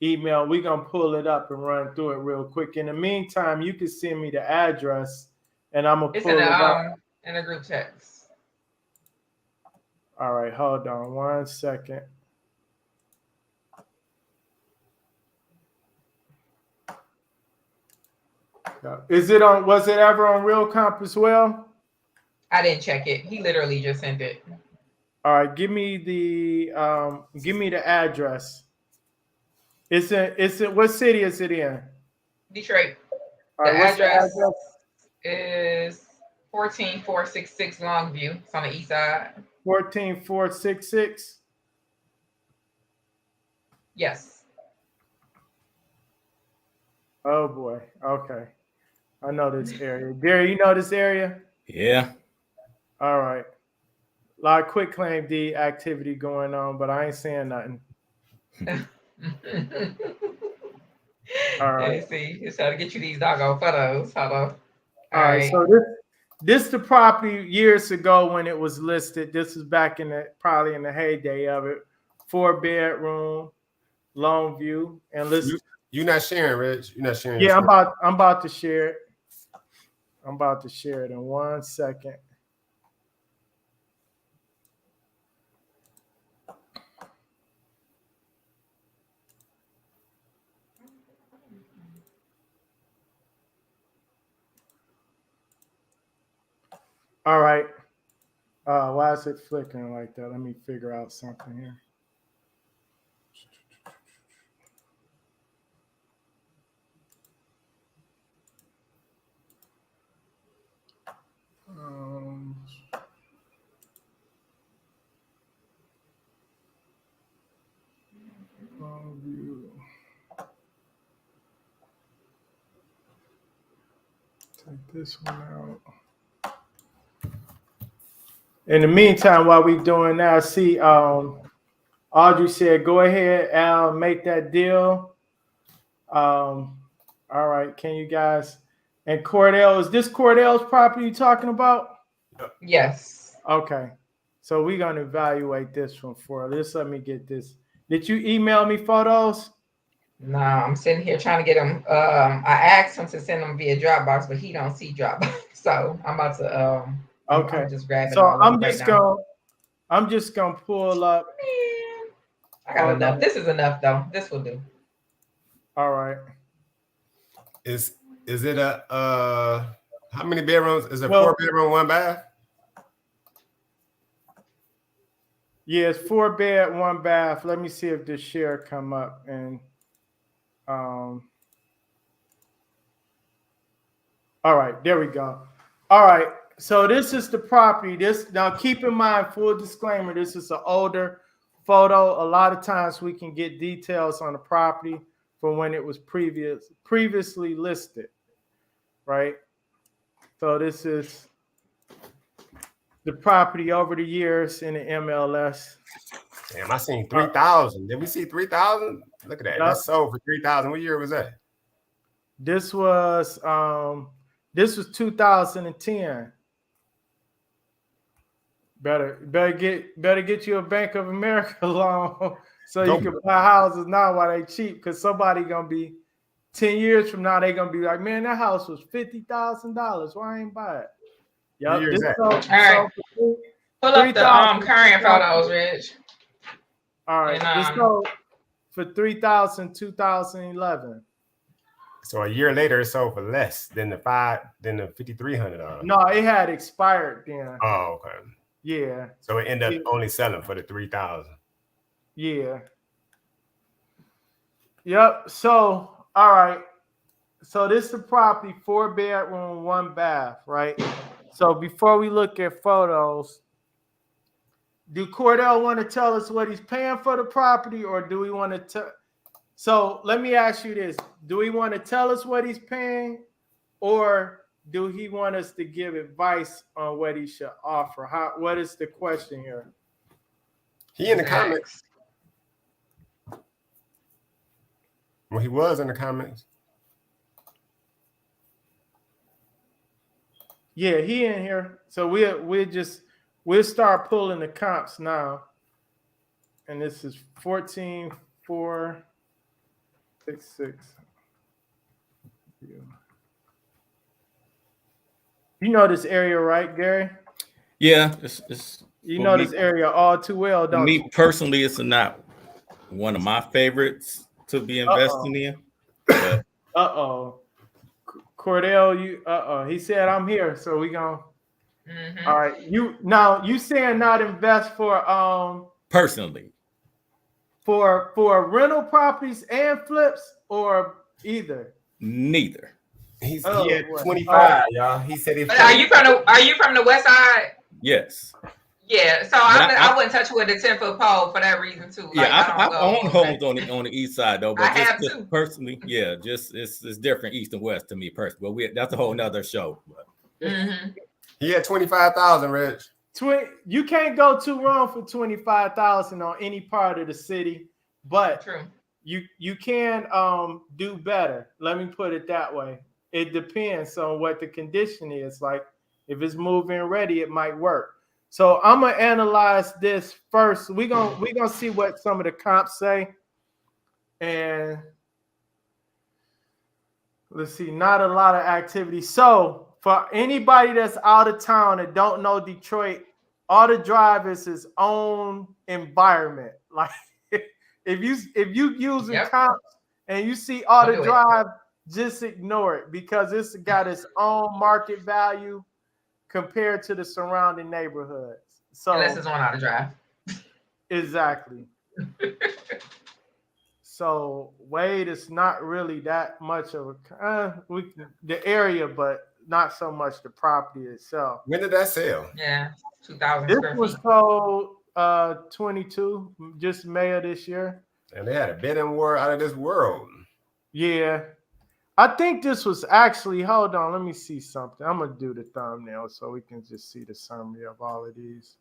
email. We're gonna pull it up and run through it real quick. In the meantime, you can send me the address, and I'm gonna pull it up in a group text. All right, hold on 1 second. Was it ever on Real Comp as well? I didn't check it. He literally just sent it. All right, give me the address. It's in what city is it in? Detroit. All right, the address is 14466 Longview. It's on the east side. 14466. Yes. Oh boy. Okay. I know this area. Gary, you know this area? Yeah. All right. A lot of quick claim deed activity going on, but I ain't saying nothing. All right. Let's see. It's trying to get you these doggone photos. Hold on. All right. So this the property years ago when it was listed. This is back probably in the heyday of it. 4-bedroom, Longview, and listen. You're not sharing, Rich. You're not sharing. Yeah, I'm about to share it. I'm about to share it in 1 second. All right. Why is it flickering like that? Let me figure out something here. Take this one out. In the meantime, while we're doing that, I see Audrey said, go ahead, Al, make that deal. All right, can you guys, and Cordell, is this Cordell's property you're talking about? Yes. Okay, so we're going to evaluate this one for this. Let me get this. Did you email me photos? No, I'm sitting here trying to get them. I asked him to send them via Dropbox, but he don't see Dropbox. So I'm about to okay. I'm just grabbing. So I'm just gonna pull up. Man, I got enough. This is enough though. This will do. All right. Is it how many bedrooms? Is it 4-bedroom, 1 bath? Yeah, it's 4-bed, 1 bath. Let me see if the share come up and all right, there we go. All right, so this is the property. Now keep in mind, full disclaimer, this is an older photo. A lot of times we can get details on the property from when it was previously listed, right? So this is the property over the years in the MLS. Damn, I seen 3,000. Did we see 3,000? Look at that. Yep. That's sold for 3,000. What year was that? This was 2010. Better get you a Bank of America loan so you can buy houses now while they cheap, because somebody gonna be 10 years from now, they gonna be like, man, that house was $50,000. Why I ain't buy it? Yep. All right. Pull up the current photos, Rich. All right. This sold for $3,000, 2011. So a year later, it sold for less than the $5,300. No, it had expired then. Oh, okay. Yeah. So it ended up only selling for the 3,000. Yeah. Yep. So, all right. So this is the property, 4-bedroom, 1 bath, right? So before we look at photos, do Cordell want to tell us what he's paying for the property, or do we want to So let me ask you this. Do we want to tell us what he's paying, or do he want us to give advice on what he should offer? What is the question here? He in the comments. Well, he was in the comments. Yeah, he in here. So we'll start pulling the comps now. And this is 14,466. You know this area, right, Gary? Yeah, it's you know this area all too well, don't you? Me personally, it's not one of my favorites to be investing in. But Cordell, he said I'm here, so we gonna. All right, you saying not invest for personally for rental properties and flips or either? Neither. He had 25, y'all. He said he. Are you from the west side? Yes. Yeah, so I wouldn't touch with a 10-foot pole for that reason too. Like, yeah, I own homes on the east side though, but just personally, yeah, just it's different east and west to me personally. But that's a whole nother show. He had 25,000, Reg. You can't go too wrong for 25,000 on any part of the city, but true. You can do better. Let me put it that way. It depends on what the condition is. Like if it's moving ready, it might work. So I'm gonna analyze this first. We're gonna see what some of the comps say. And let's see, not a lot of activity. So for anybody that's out of town and don't know Detroit, Auto Drive is its own environment. Like if you using comps and you see Auto Drive, just ignore it because it's got its own market value compared to the surrounding neighborhoods. So unless it's on Auto Drive. Exactly. So Wade is not really that much of the area, but not so much the property itself. When did that sell? Yeah, 2,000 this square feet. was sold 22, just May of this year. And they had a bidding war out of this world. Yeah. I think this was actually, hold on, let me see something. I'm going to do the thumbnail so we can just see the summary of all of these.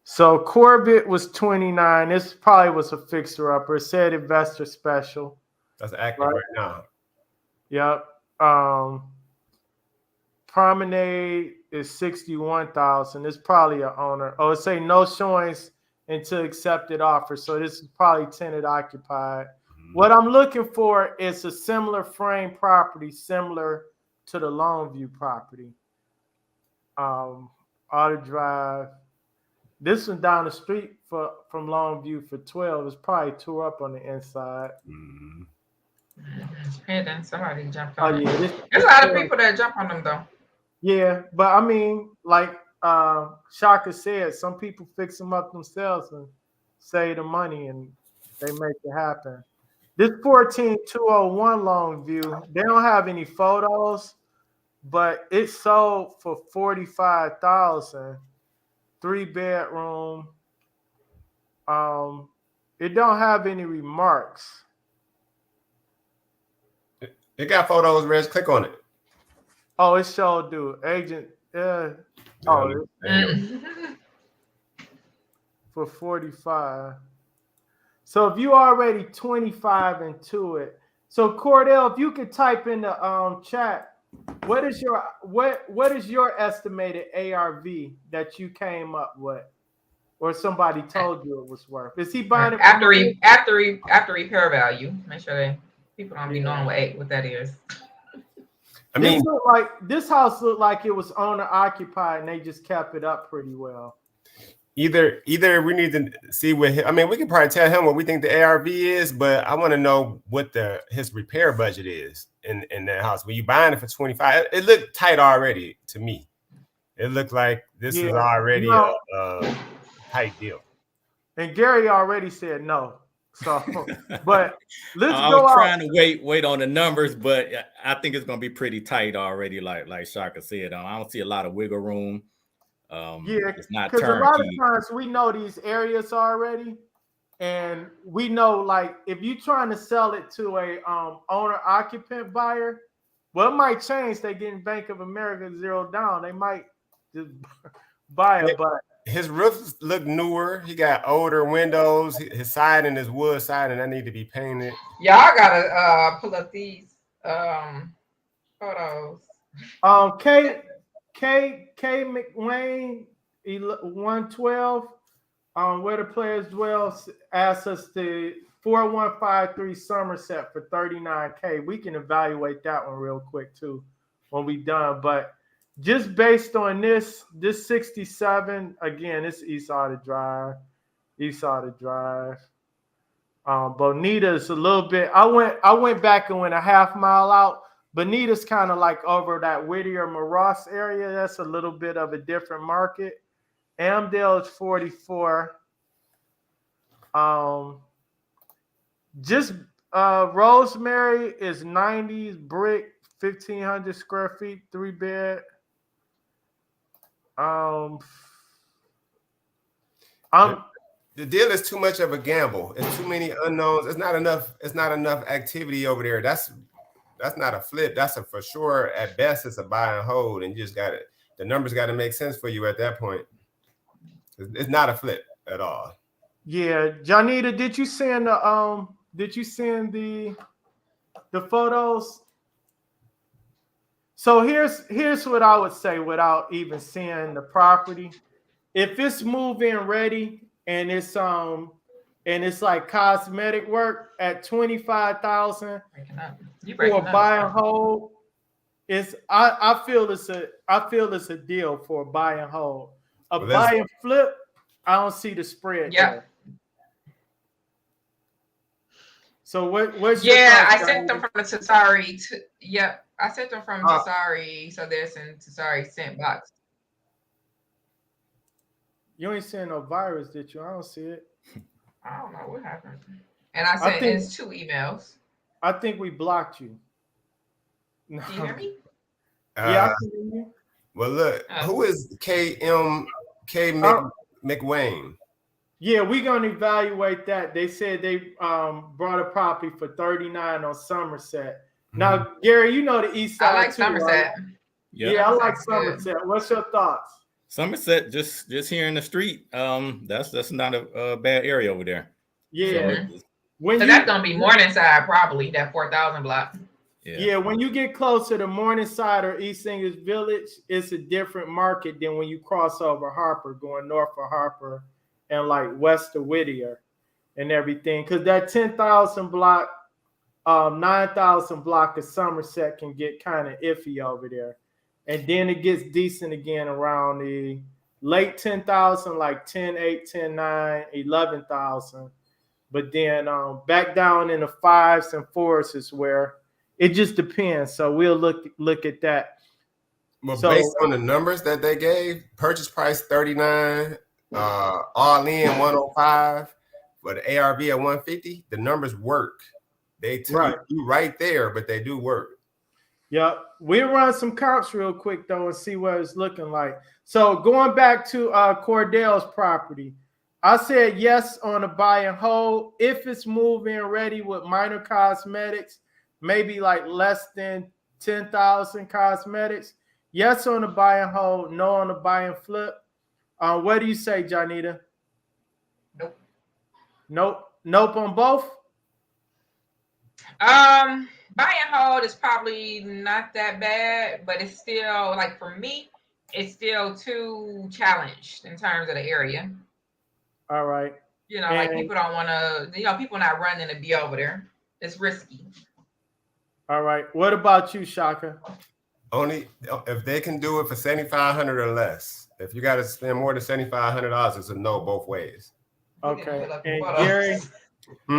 So Corbett was 29. This probably was a fixer-upper. It said investor special. That's active right now. Yep. Promenade is 61,000. It's probably an owner. Oh, it say no showings until accepted offer. So this is probably tenant occupied. What I'm looking for is a similar frame property, similar to the Longview property. Auto Drive. This one down the street from Longview for 12 is probably tore up on the inside. Depending, somebody jumped on. Oh yeah, there's a lot of people that jump on them though. Yeah, but I mean, like Shaka said, some people fix them up themselves and save the money, and they make it happen. This 14201 Longview, they don't have any photos, but it sold for 45,000, 3-bedroom. It don't have any remarks. It got photos, Reg. Click on it. Oh, it showed do agent. For 45. So if you already 25 into it, so Cordell, if you could type in the chat, what is your estimated ARV that you came up with, or somebody told you it was worth? Is he buying it after repair value? Make sure people don't be knowing what that is. I mean, this house looked like it was owner occupied, and they just kept it up pretty well. Either we need to see what we can probably tell him what we think the ARV is, but I want to know what his repair budget is in that house. When you buying it for 25, it looked tight already to me. It looked like this is already a tight deal. And Gary already said no. So, but let's I go was out. trying to wait on the numbers, but I think it's going to be pretty tight already. Like Shaka said, I don't see a lot of wiggle room. It's not because a lot of times we know these areas already, and we know like if you're trying to sell it to a owner occupant buyer, Well, it might change. They getting Bank of America 0 down. They might just buy it, but his roofs look newer. He got older windows. His siding is wood siding that need to be painted. Y'all gotta pull up these photos. K McWayne 112. Where the players dwell asks us to 4153 Somerset for 39K. We can evaluate that one real quick too when we done. But just based on this 67, again, it's East Side of Drive. Bonita's a little bit. I went back and went a half mile out. Bonita's kind of like over that Whittier Maross area. That's a little bit of a different market. Amdale is 44. Rosemary is 90s brick, 1,500 square feet, 3-bed. The deal is too much of a gamble. It's too many unknowns. It's not enough activity over there. That's not a flip. That's a for sure. At best, it's a buy and hold, and you just got it. The numbers got to make sense for you at that point. It's not a flip at all. Yeah, Janita, did you send the photos? So here's what I would say without even seeing the property. If it's move-in ready and it's like cosmetic work at 25,000 for buy and hold, I feel it's a deal for a buy and hold. Buy and flip, I don't see the spread. Yeah. There. So what's your thoughts, I guys? sent them from the TSARE. Yep, I sent them from TSARE, so there's in TSARE sent box. You ain't sent no virus, did you? I don't see it. I don't know what happened. And I sent it's 2 emails. I think we blocked you. No. Do you hear me? Yeah, I can hear you. Well, look, who is K McWayne? Yeah, we're gonna evaluate that. They said they brought a property for 39 on Somerset. Mm-hmm. Now, Gary, you know the East Side. I like Somerset. Right? Yeah, I like Somerset. Good. What's your thoughts? Somerset, just here in the street. That's not a bad area over there. Yeah. So that's gonna be Morningside, probably that 4,000 block. Yeah, when you get closer to Morningside or East English Village, it's a different market than when you cross over Harper, going north of Harper and like west of Whittier and everything. Because that 10,000 block, 9,000 block of Somerset can get kind of iffy over there. And then it gets decent again around the late 10,000, like 10,8, 10,9, 11,000. But then back down in the 5s and 4s is where it just depends. So we'll look at that. Well, based on the numbers that they gave, purchase price 39, all in 105, but the ARV at 150, the numbers work. They tell you right there, but they do work. Yeah, we'll run some comps real quick though and see what it's looking like. So going back to Cordell's property, I said yes on a buy and hold if it's move-in ready with minor cosmetics, maybe like less than 10,000 cosmetics. Yes on the buy and hold, no on the buy and flip. What do you say, Janita? Nope on both. Buy and hold is probably not that bad, but it's still, like, for me, it's still too challenged in terms of the area. All right. You know, like people don't want to, people not running to be over there. It's risky. All right. What about you, Shaka? Only if they can do it for $7,500 or less. If you got to spend more than $7,500, it's a no both ways. Okay. And Gary?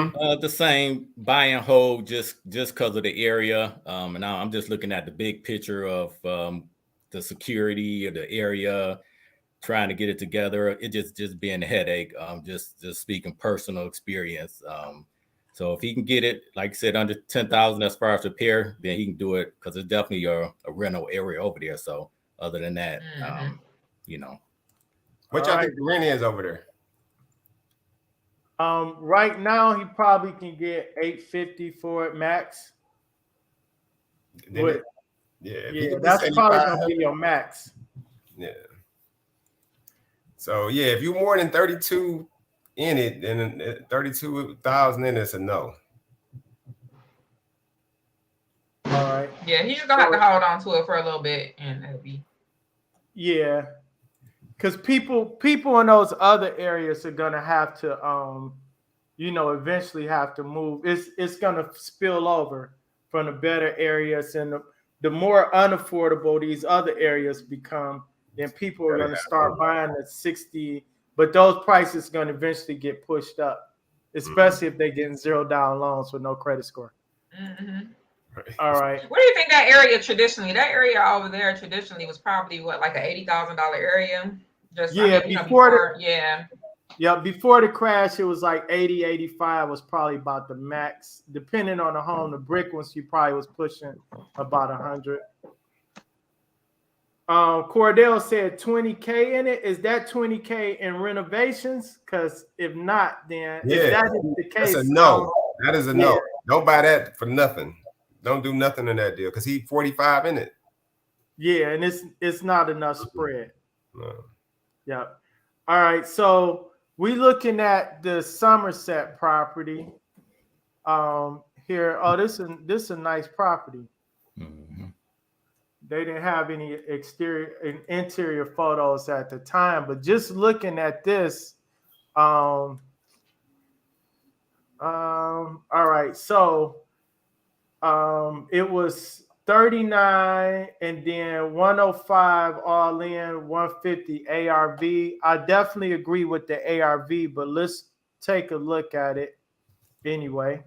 The same buy and hold just because of the area. And now I'm just looking at the big picture of the security of the area, trying to get it together. It just being a headache. Just speaking personal experience. So if he can get it, like I said, under 10,000 as far as repair, then he can do it because it's definitely a rental area over there. So other than that, What y'all think the rent is over there? Right now, he probably can get $850 for it max. Yeah, if he Yeah, could be that's probably 75, gonna be your max. yeah. So yeah, if you're more than 32 in it, then 32,000 in it's a no. All right. Yeah, he's gonna have to hold on to it for a little bit, and it'll be. Yeah, because people in those other areas are gonna have to, eventually have to move. It's gonna spill over from the better areas, and the more unaffordable these other areas become, then people are gonna start buying at 60. But those prices are gonna eventually get pushed up, especially if they're getting $0 loans with no credit score. Mm-hmm. All right. What do you think that area traditionally? That area over there traditionally was probably what, like an $80,000 area. Just Yeah, before before the crash, it was like 80, 85 was probably about the max. Depending on the home, the brick ones, you probably was pushing about 100. Cordell said 20K in it. Is that 20K in renovations? Because if not, then if that is the case, that's a no. That is a no. Don't buy that for nothing. Don't do nothing in that deal because he 45 in it. Yeah, and it's not enough spread. No. Yeah. All right. So we looking at the Somerset property. Here. Oh, this is a nice property. Mm-hmm. They didn't have any exterior and interior photos at the time, but just looking at this, all right. So it was 39 and then 105 all in, 150 ARV. I definitely agree with the ARV, but let's take a look at it anyway.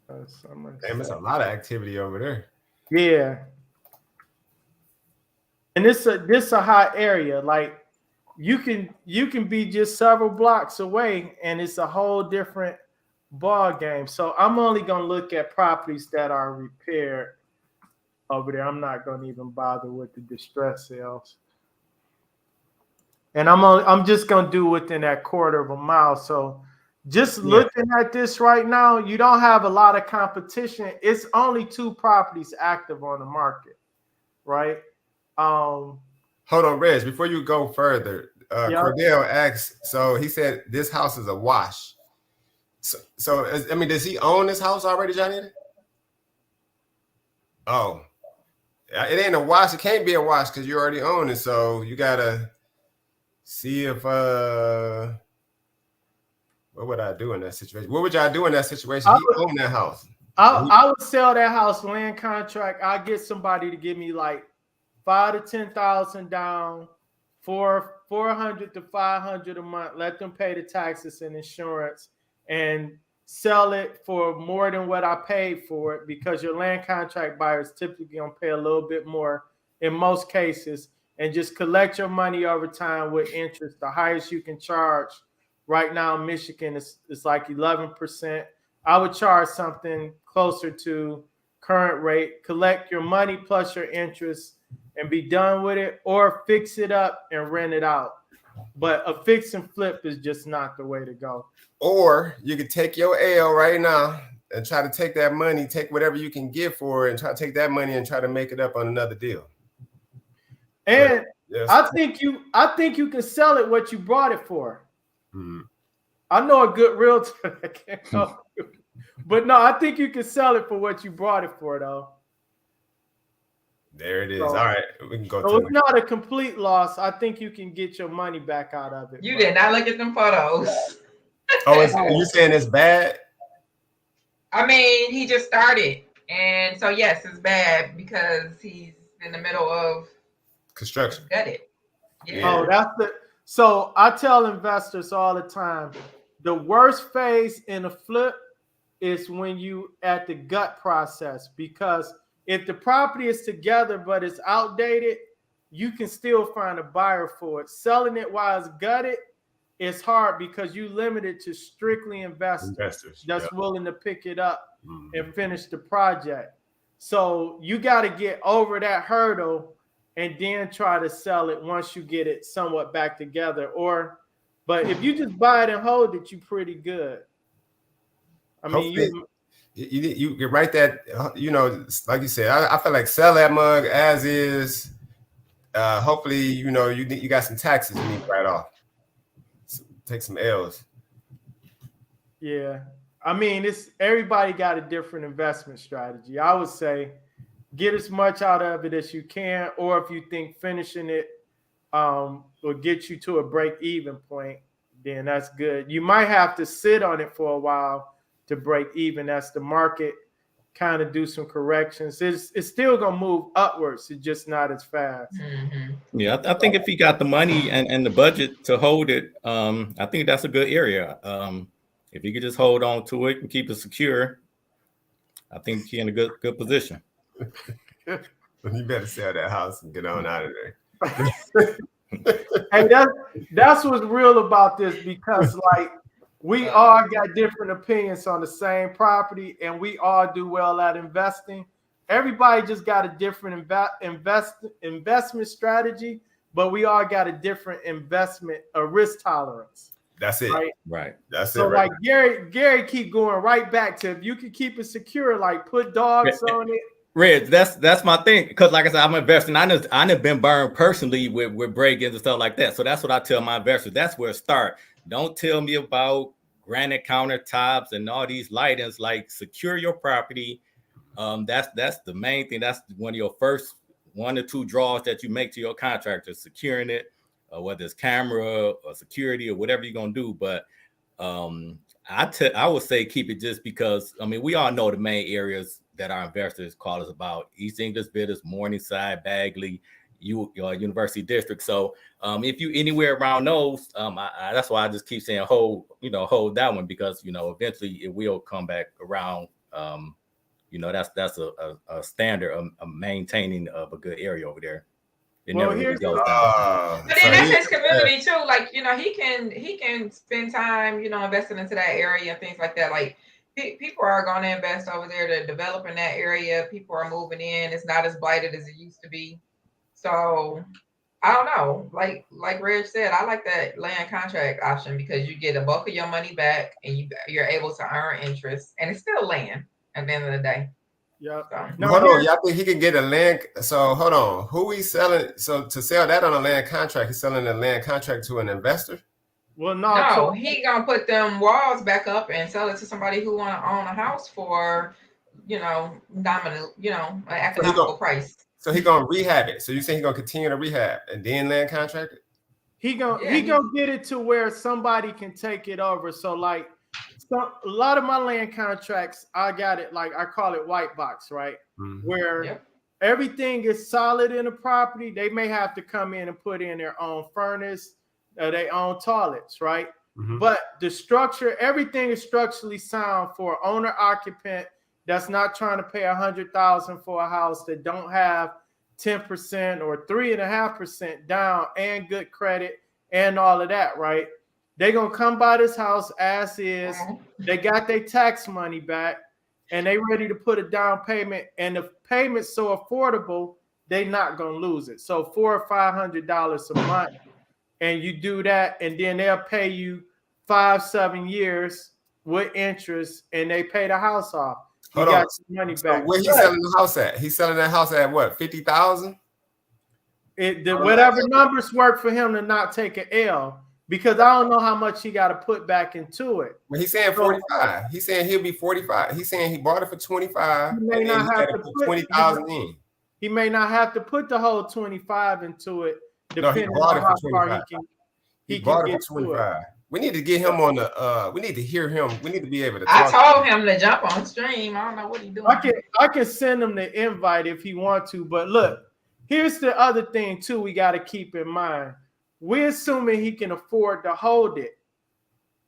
Damn, it's a lot of activity over there. Yeah. And this a hot area. Like you can be just several blocks away and it's a whole different ball game. So I'm only gonna look at properties that are repaired over there. I'm not gonna even bother with the distress sales. And I'm just gonna do within that quarter of a mile. So just looking at this right now, you don't have a lot of competition. It's only 2 properties active on the market, right? Hold on, Reg, before you go further, Cordell asked, so he said this house is a wash. So I mean, does he own this house already, Johnny? Oh, it ain't a wash. It can't be a wash because you already own it. So you gotta see if what would I do in that situation? What would y'all do in that situation? He owned that house. I would sell that house, land contract. I'll get somebody to give me like 5,000 to 10,000 down, 400 to 500 a month. Let them pay the taxes and insurance, and sell it for more than what I paid for it, because your land contract buyers typically gonna pay a little bit more in most cases, and just collect your money over time with interest. The highest you can charge right now in Michigan is like 11%. I would charge something closer to current rate, collect your money plus your interest and be done with it, or fix it up and rent it out. But a fix and flip is just not the way to go. Or you could take your L right now and try to take that money, take whatever you can get for it, and try to take that money and try to make it up on another deal. And I think you can sell it what you bought it for. Mm-hmm. I know a good realtor that can't help you. But no, I think you can sell it for what you bought it for, though. There it is. So, all right, we can go. So it's not a complete loss. I think you can get your money back out of it. You did not look at them photos. Oh, you saying it's bad? I mean, he just started, and so yes, it's bad because he's in the middle of construction. Got it. Yeah. Oh, that's the. So I tell investors all the time, the worst phase in a flip is when you at the gut process, because if the property is together but it's outdated, you can still find a buyer for it. Selling it while it's gutted is hard because you limited to strictly investors that's willing to pick it up and finish the project. So you got to get over that hurdle and then try to sell it once you get it somewhat back together. But if you just buy it and hold it, you're pretty good. I mean, You can write that, like you said, I feel like sell that mug as is. Hopefully, you got some taxes you need to write off. Take some L's. Yeah. I mean, it's everybody got a different investment strategy. I would say get as much out of it as you can, or if you think finishing it will get you to a break-even point, then that's good. You might have to sit on it for a while to break even as the market kind of do some corrections. It's still gonna move upwards. It's just not as fast. Mm-hmm. Yeah, I think if you got the money and the budget to hold it, I think that's a good area. If you could just hold on to it and keep it secure, I think you're in a good position. You better sell that house and get on out of there. And that's what's real about this, because like we all got different opinions on the same property, and we all do well at investing. Everybody just got a different investment strategy, but we all got a different investment risk tolerance. That's it. Right. That's so it. Right. Like Gary keep going right back to, if you can keep it secure, like put dogs on it. Reg, that's my thing, because like I said, I'm investing. I know been burned personally with break-ins and stuff like that. So that's what I tell my investors. That's where it start. Don't tell me about granite countertops and all these lightings. Like, secure your property. That's the main thing. That's one of your first 1 or 2 draws that you make to your contractor, securing it, whether it's camera or security or whatever you're gonna do. But I would say keep it, just because we all know the main areas that our investors call us about: East English Villas, Morningside, Bagley, University District. So if you anywhere around those, that's why I just keep saying hold that one, because eventually it will come back around. That's a standard of maintaining of a good area over there. It never really goes down. But then that's his community too. Like, he can spend time, investing into that area and things like that. Like, people are going to invest over there to develop in that area. People are moving in. It's not as blighted as it used to be. So I don't know. Like Reg said, I like that land contract option, because you get a bulk of your money back and you're able to earn interest, and it's still land at the end of the day. Yeah. So, hold on. Y'all think he can get a land? So hold on. Who he's selling? So to sell that on a land contract, he's selling a land contract to an investor? Well, no, he gonna put them walls back up and sell it to somebody who want to own a house for, nominal, an economical price. So he gonna rehab it. So you say he gonna continue to rehab and then land contract it? He gonna get it to where somebody can take it over. So like, a lot of my land contracts, I got it, like I call it white box, right? Mm-hmm. Where everything is solid in the property. They may have to come in and put in their own furnace, their own toilets, right? Mm-hmm. But the structure, everything is structurally sound for owner occupant that's not trying to pay $100,000 for a house, that don't have 10% or 3.5% down and good credit and all of that, right? They're going to come buy this house as is. They got their tax money back, and they ready to put a down payment. And the payment's so affordable, they're not going to lose it. So $400 or $500 a month. And you do that, and then they'll pay you 5-7 years with interest, and they pay the house off. You got your money back. Where he's selling the house at? He's selling that house at what, 50,000? Whatever numbers work for him to not take an L. Because I don't know how much he got to put back into it. Well, he's saying 45. He's saying he'll be 45. He's saying he bought it for 25. He may not have to put 20,000 in. He may not have to put the whole 25 into it, depending on how far he bought it for 25. We need to get him on the. We need to hear him. We need to be able to. I told him to jump on stream. I don't know what he's doing. I can send him the invite if he wants to. But look, here's the other thing too. We got to keep in mind. We're assuming he can afford to hold it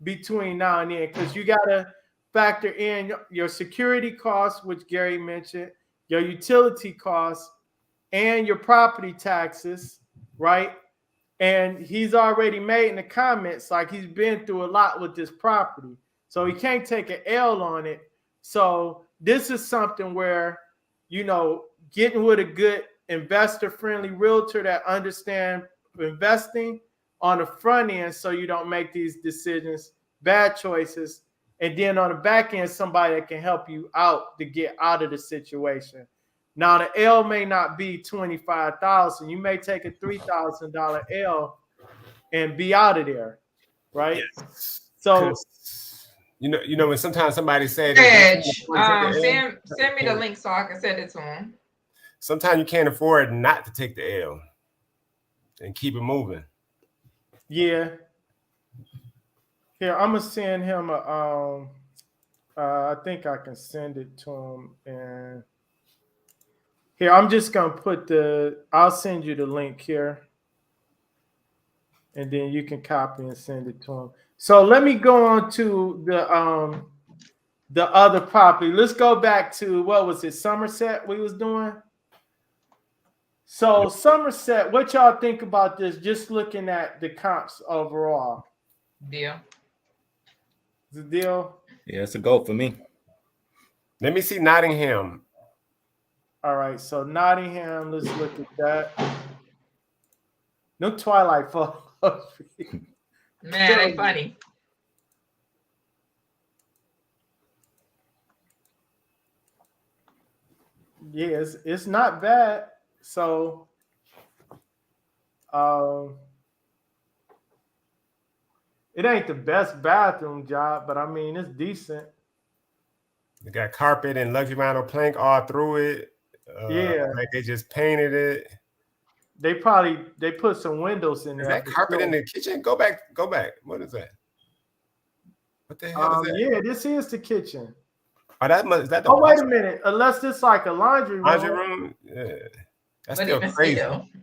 between now and then, because you got to factor in your security costs, which Gary mentioned, your utility costs, and your property taxes, right? And he's already made in the comments, like, he's been through a lot with this property. So he can't take an L on it. So this is something where, getting with a good investor-friendly realtor that understands investing on the front end, so you don't make these decisions, bad choices, And then on the back end, somebody that can help you out to get out of the situation. Now the L may not be 25,000. You may take a $3,000 L and be out of there, right? Yes. So you know when sometimes somebody said Reg, send me the link so I can send it to him. Sometimes you can't afford not to take the L and keep it moving. Yeah. Here, I'm gonna send him a I think I can send it to him. And here, I'm just gonna put I'll send you the link here. And then you can copy and send it to him. So let me go on to the other property. Let's go back to, what was it, Somerset we was doing? So Somerset, what y'all think about this? Just looking at the comps overall. Deal. The deal? Yeah, it's a go for me. Let me see Nottingham. All right, so Nottingham, let's look at that. No Twilight photos. Man, they funny. Yeah, it's not bad. So it ain't the best bathroom job, but I mean it's decent. They got carpet and luxury vinyl plank all through it. Yeah, like they just painted it. They put some windows in there. Is that carpet in the kitchen? Go back. What is that? What the hell is that? Yeah, this is the kitchen. Oh, is that the wait a minute. Unless it's like a laundry room. Laundry room? Yeah. That's still crazy.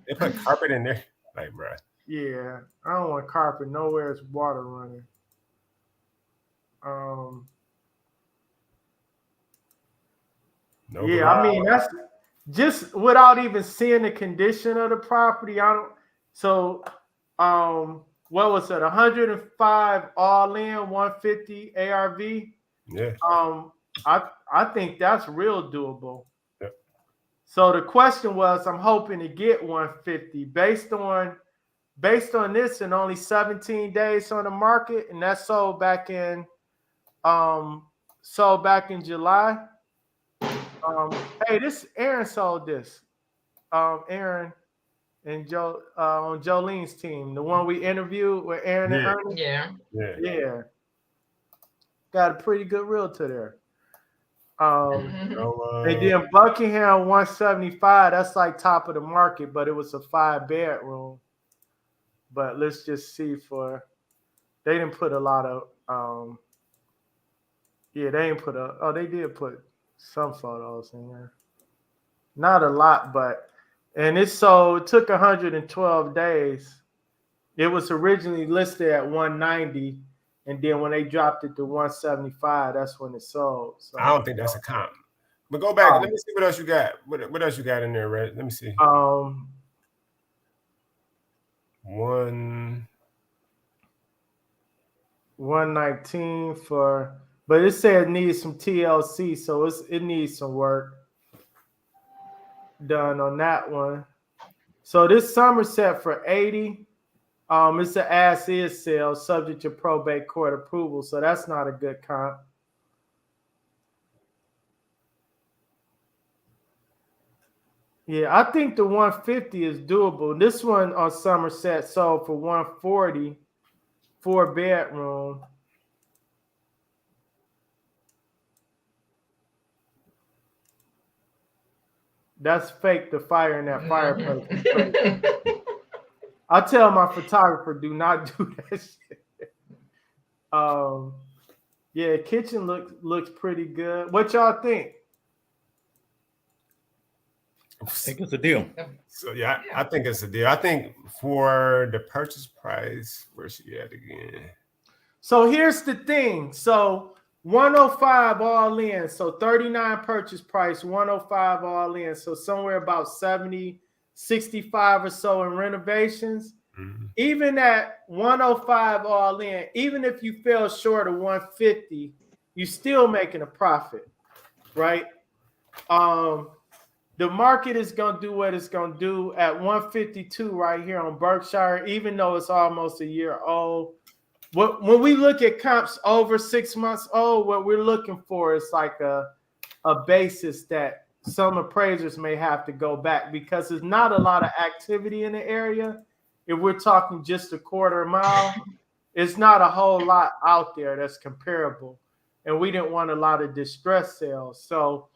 They put carpet in there. Like, bro. Yeah. I don't want carpet. Nowhere is water running. No yeah, garage. I mean, that's just without even seeing the condition of the property. What was it? 105 all in, 150 ARV. Yeah. I think that's real doable. Yep. So the question was, I'm hoping to get 150 based on this and only 17 days on the market, and that sold back in July. Hey, this Aaron sold this. Aaron and Joe on Jolene's team, the one we interviewed with Aaron and Ernie. Yeah. Got a pretty good realtor there. Mm-hmm. And then Buckingham 175, that's like top of the market, but it was a 5-bedroom. But let's just see they didn't put a lot of they didn't put they did put some photos in here. Not a lot, and it took 112 days. It was originally listed at 190. And then when they dropped it to 175, that's when it sold. So I don't think that's a comp. But go back. Let me see what else you got. What else you got in there, Red? Let me see. 119 but it said it needs some TLC, so it needs some work done on that one. So this Somerset for 80. It's an as-is sale subject to probate court approval, so that's not a good comp. Yeah, I think the 150 is doable. This one on Somerset sold for 140, 4-bedroom. That's fake. The fire in that fireplace. I tell my photographer, do not do that shit. Yeah, kitchen looks pretty good. What y'all think? I think it's a deal. So yeah, I think it's a deal. I think for the purchase price, where's she at again? So here's the thing. So 105 all in. So 39 purchase price, 105 all in. So somewhere about 70, 65 or so in renovations. Mm-hmm. Even at 105 all in, even if you fell short of 150, you're still making a profit, right? The market is going to do what it's going to do at 152 right here on Berkshire, even though it's almost a year old. when we look at comps over 6 months old, what we're looking for is like a basis that some appraisers may have to go back because there's not a lot of activity in the area. If we're talking just a quarter mile, it's not a whole lot out there that's comparable. And we didn't want a lot of distress sales. So,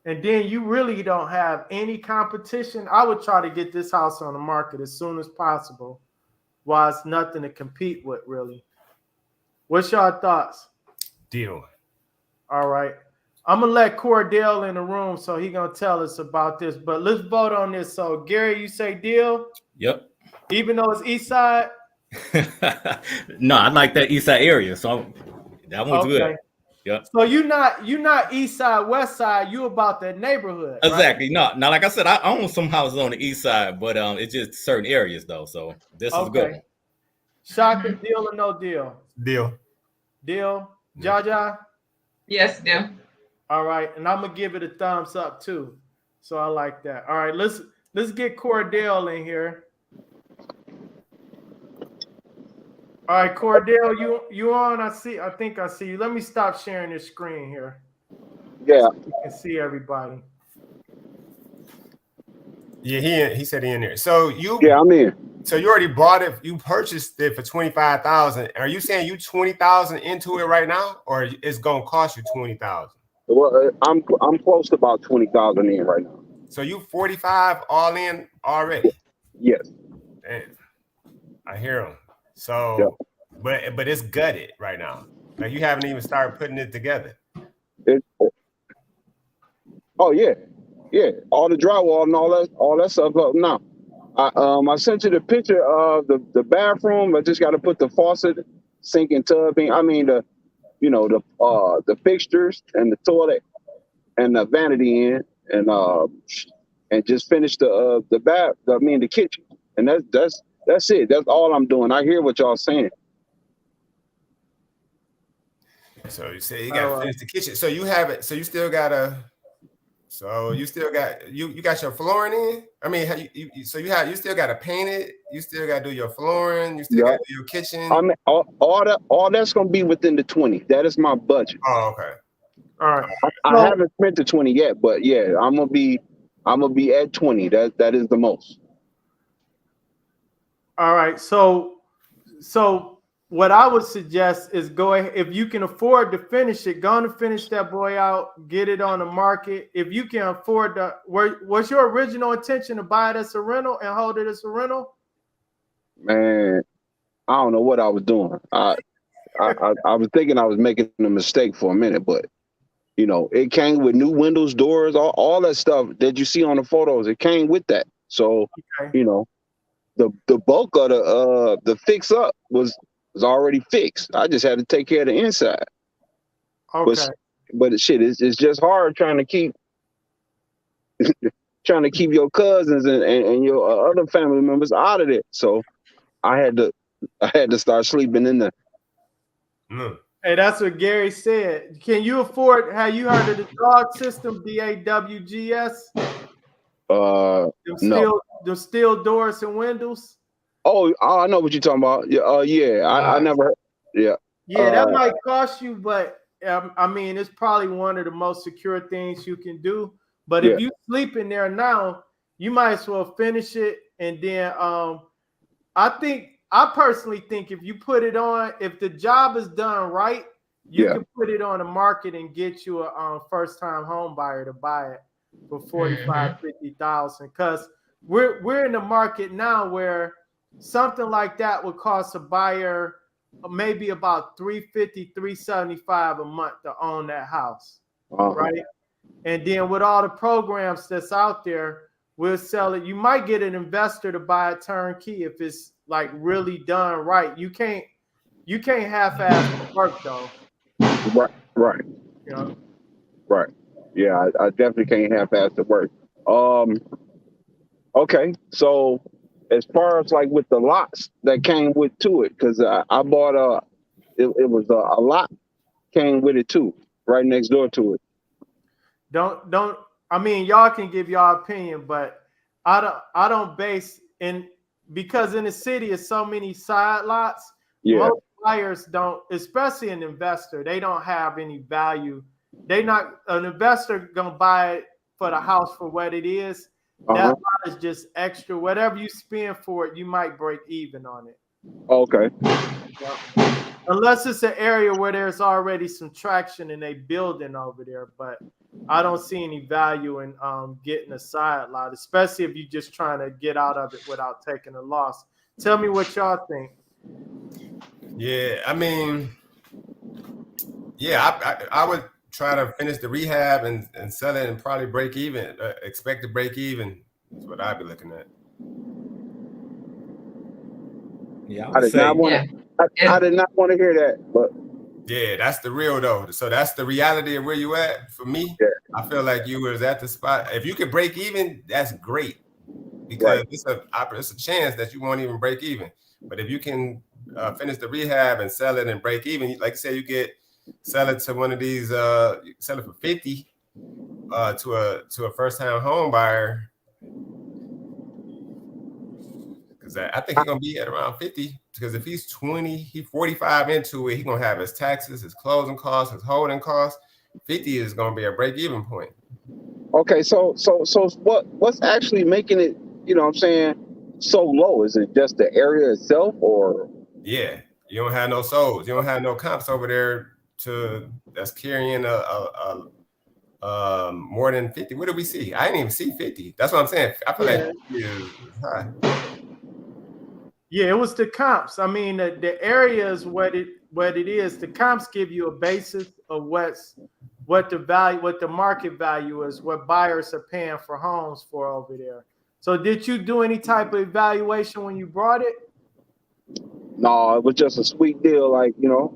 and then you really don't have any competition. I would try to get this house on the market as soon as possible while it's nothing to compete with, really. What's your thoughts? Deal. All right. I'm going to let Cordell in the room, so he's going to tell us about this. But let's vote on this. So, Gary, you say deal? Yep. Even though it's east side? No, I like that east side area. So that one's good. Yep. So you're not east side, west side. You about the neighborhood. Exactly. Right? No, like I said, I own some houses on the east side, but it's just certain areas though. So this is a good one. Shaka, deal or no deal? Deal. Deal. Jaja? Yes, deal. All right, and I'm gonna give it a thumbs up too. So I like that. All right, let's get Cordell in here. All right, Cordell, you on? I think I see you. Let me stop sharing this screen here. Yeah. So you can see everybody. Yeah, he said he in there. So I'm in. So you already bought it. You purchased it for $25,000. Are you saying you $20,000 into it right now, or it's gonna cost you $20,000? Well, I'm close to about 20,000 in right now. So you 45 all in already? Yes. Damn. I hear him. So, but it's gutted right now. Like you haven't even started putting it together. Oh yeah, all the drywall and all that stuff up now. I sent you the picture of the bathroom. I just got to put the faucet, sink, and tub in. I mean the fixtures and the toilet and the vanity in, and just finish the bath. The kitchen, and that's it. That's all I'm doing. I hear what y'all saying. So you say you got to finish the kitchen. So you have it. So you still got you got your flooring in. I mean, you still got to paint it. You still got to do your flooring. You still got to do your kitchen. I mean, all that's gonna be within the 20. That is my budget. Oh, okay. All right. I haven't spent the 20 yet, but yeah, I'm gonna be at 20. That is the most. All right. So what I would suggest is go ahead. If you can afford to finish it, go on and finish that boy out, get it on the market. If you can afford was your original intention to buy it as a rental and hold it as a rental? Man, I don't know what I was doing. I was thinking I was making a mistake for a minute, but it came with new windows, doors, all that stuff that you see on the photos. It came with that. So, the bulk of the fix up was already fixed. I just had to take care of the inside. Okay. But shit, it's just hard trying to keep your cousins and your other family members out of it. So I had to start sleeping in there. Hey, that's what Gary said. Can you afford? Have you heard of the dog system, DAWGS? No. The steel doors and windows. Oh, I know what you're talking about. Yeah. I never heard. Yeah. Yeah, that might cost you, but I mean, it's probably one of the most secure things you can do. But if you sleep in there now, you might as well finish it. And then I personally think if you put it on, if the job is done right, you can put it on the market and get you a first-time home buyer to buy it for $45,000-$50,000. Because we're in the market now where something like that would cost a buyer maybe about $350-$375 a month to own that house, right? And then with all the programs that's out there, we'll sell it. You might get an investor to buy a turnkey if it's like really done right. You can't half-ass the work though. Right. Right. Yeah, I definitely can't half-ass the work. Okay, so as far as like with the lots that came with to it, because I bought it was a lot came with it too, right next door to it. I mean, y'all can give y'all opinion, but I don't base in because in the city is so many side lots. Yeah. Most buyers don't, especially an investor, they don't have any value. An investor gonna buy it for the house for what it is. That lot is just extra. Whatever you spend for it, you might break even on it. Okay. Yeah. Unless it's an area where there's already some traction and they building over there, but I don't see any value in getting a side lot, especially if you're just trying to get out of it without taking a loss. Tell me what y'all think. Yeah, I mean, yeah, I would try to finish the rehab and sell it and probably break even, expect to break even. That's what I'd be looking at. Yeah, I did not want to hear that, but yeah, that's the real though. So that's the reality of where you at. For me, yeah. I feel like you was at the spot. If you could break even, that's great, because it's a chance that you won't even break even. But if you can finish the rehab and sell it and break even, like you say, you sell it to one of these, sell it for 50 to a first time home buyer. Because I think he's gonna be at around 50. Because if he's 20, he's 45 into it, he's gonna have his taxes, his closing costs, his holding costs. 50 is gonna be a break-even point. Okay, so what's actually making it, you know what I'm saying, so low? Is it just the area itself, or? Yeah, you don't have no souls, you don't have no comps over there that's carrying more than 50. What did we see? I didn't even see 50. That's what I'm saying. I feel like 50 is high. Yeah, it was the comps. I mean, the area is what it is. The comps give you a basis of what the market value is, what buyers are paying for homes for over there. So did you do any type of evaluation when you brought it? No, it was just a sweet deal. Like, you know,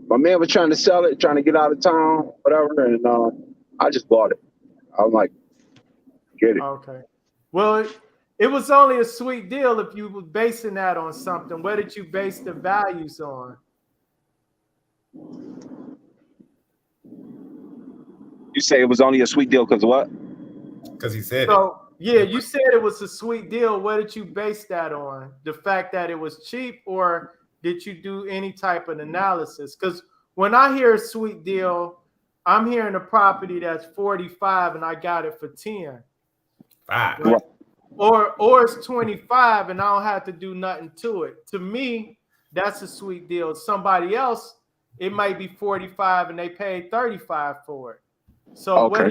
my man was trying to sell it, trying to get out of town, whatever, and I just bought it. I was like, get it. Okay. Well, it was only a sweet deal if you were basing that on something. What did you base the values on? You say it was only a sweet deal because what? Because he said so, yeah, you said it was a sweet deal. What did you base that on? The fact that it was cheap, or did you do any type of analysis? Because when I hear a sweet deal, I'm hearing a property that's 45 and I got it for 10. 5. Right? Or it's 25 and I don't have to do nothing to it. To me, that's a sweet deal. Somebody else, it might be 45 and they paid 35 for it. So okay.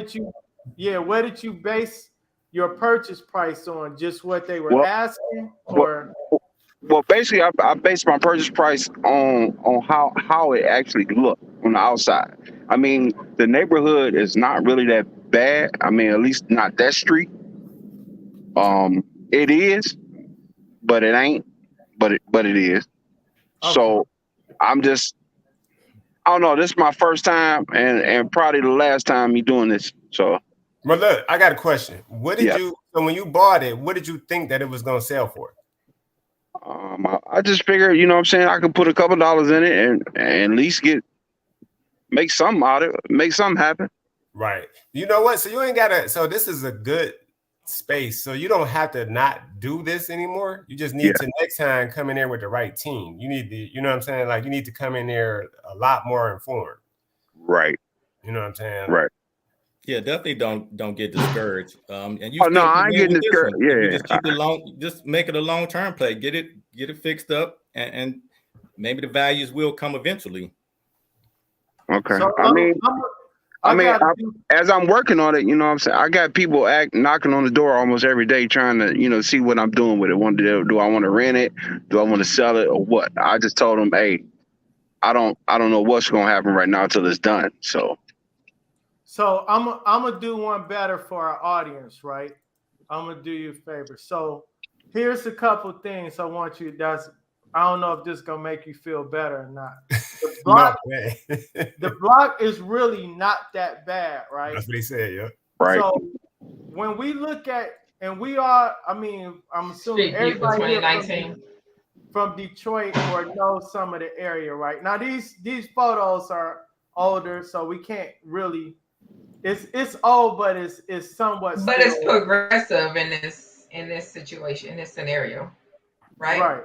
What did you base your purchase price on? Just what they were asking, or? Well, basically, I based my purchase price on how it actually looked on the outside. I mean, the neighborhood is not really that bad. I mean, at least not that street. It is, but it ain't. But it is. Okay. So I don't know. This is my first time and probably the last time me doing this. So. But look, I got a question. So when you bought it, what did you think that it was gonna sell for? I just figured, you know what I'm saying, I could put a couple dollars in it and at least make something out of it, make something happen. Right. You know what? So you ain't gotta. So this is a good space. So you don't have to not do this anymore. You just need to next time come in there with the right team. You need to, you know what I'm saying? Like, you need to come in there a lot more informed. Right. You know what I'm saying? Right. Yeah, definitely don't get discouraged. And you I ain't getting discouraged. Yeah, you just keep it just make it a long-term play. Get it fixed up, and maybe the values will come eventually. Okay. So, as I'm working on it, you know what I'm saying, I got people knocking on the door almost every day trying to, you know, see what I'm doing with it. Do I want to rent it? Do I want to sell it, or what? I just told them, hey, I don't know what's going to happen right now until it's done. So I'm gonna do one better for our audience, right? I'm gonna do you a favor. So here's a couple things I want you. I don't know if this is gonna make you feel better or not. The block is really not that bad, right? That's what he said, yeah. Right. So when we look at, and we are, I mean, I'm assuming everybody here from Detroit or know some of the area, right? Now these photos are older, so we can't really. It's old, but it's somewhat. But it's progressive and it's in this situation, in this scenario, right? Right.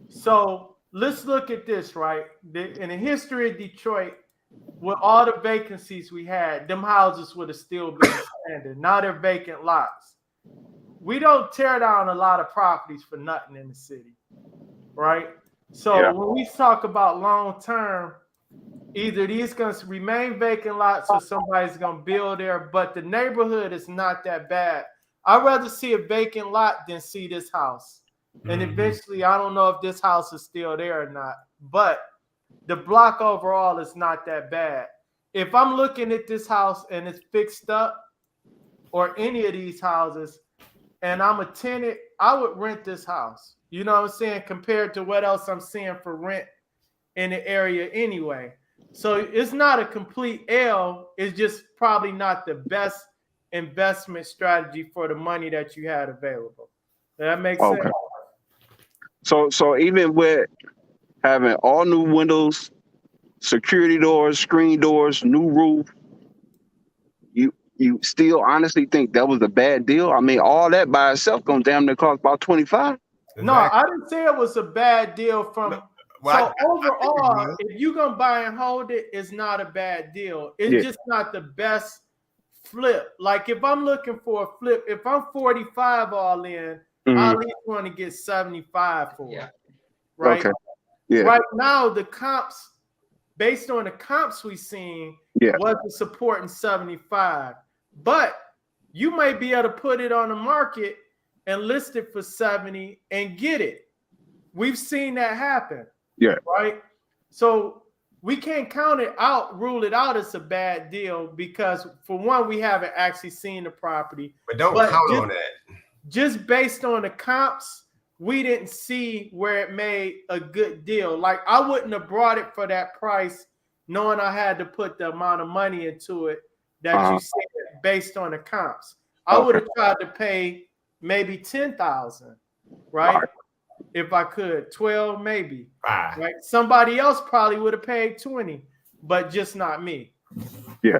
So let's look at this, right? In the history of Detroit, with all the vacancies we had, them houses would have still been standing. Now they're vacant lots. We don't tear down a lot of properties for nothing in the city, right? So when we talk about long term, either these going to remain vacant lots or somebody's going to build there, but the neighborhood is not that bad. I'd rather see a vacant lot than see this house. And eventually, I don't know if this house is still there or not, but the block overall is not that bad. If I'm looking at this house and it's fixed up, or any of these houses, and I'm a tenant, I would rent this house. You know what I'm saying? Compared to what else I'm seeing for rent in the area anyway. So it's not a complete L. It's just probably not the best investment strategy for the money that you had available. Does that make sense? So even with having all new windows, security doors, screen doors, new roof, you still honestly think that was a bad deal? I mean, all that by itself gonna damn near cost about 25. No, I didn't say it was a bad deal from. No, well, so overall, if you're gonna buy and hold it, it's not a bad deal. It's just not the best flip. Like if I'm looking for a flip, if I'm 45 all in, I at least want to get 75 for it. Right? Okay. Yeah. Right now, the comps, based on the comps we've seen, wasn't supporting 75. But you may be able to put it on the market and list it for 70 and get it. We've seen that happen. Yeah. Right? So we can't count it out, rule it out as a bad deal because, for one, we haven't actually seen the property. But don't count on that. Just based on the comps, we didn't see where it made a good deal. Like, I wouldn't have brought it for that price knowing I had to put the amount of money into it that you said based on the comps. I would have tried to pay maybe 10,000, right? If I could, 12 maybe. Right? Somebody else probably would have paid 20, but just not me. Yeah.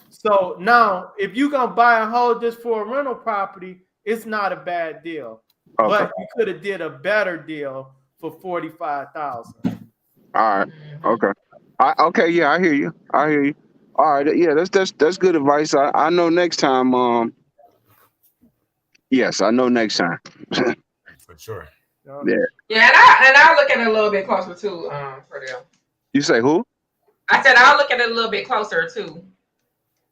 So now, if you're gonna buy and hold this for a rental property, it's not a bad deal. But you could have did a better deal for 45,000. All right. Okay. Okay. Yeah, I hear you. All right. Yeah, that's good advice. I know next time. Yes, I know next time. For sure. Yeah. Yeah, and I'll look at it a little bit closer too, for them. You say who? I said I'll look at it a little bit closer too.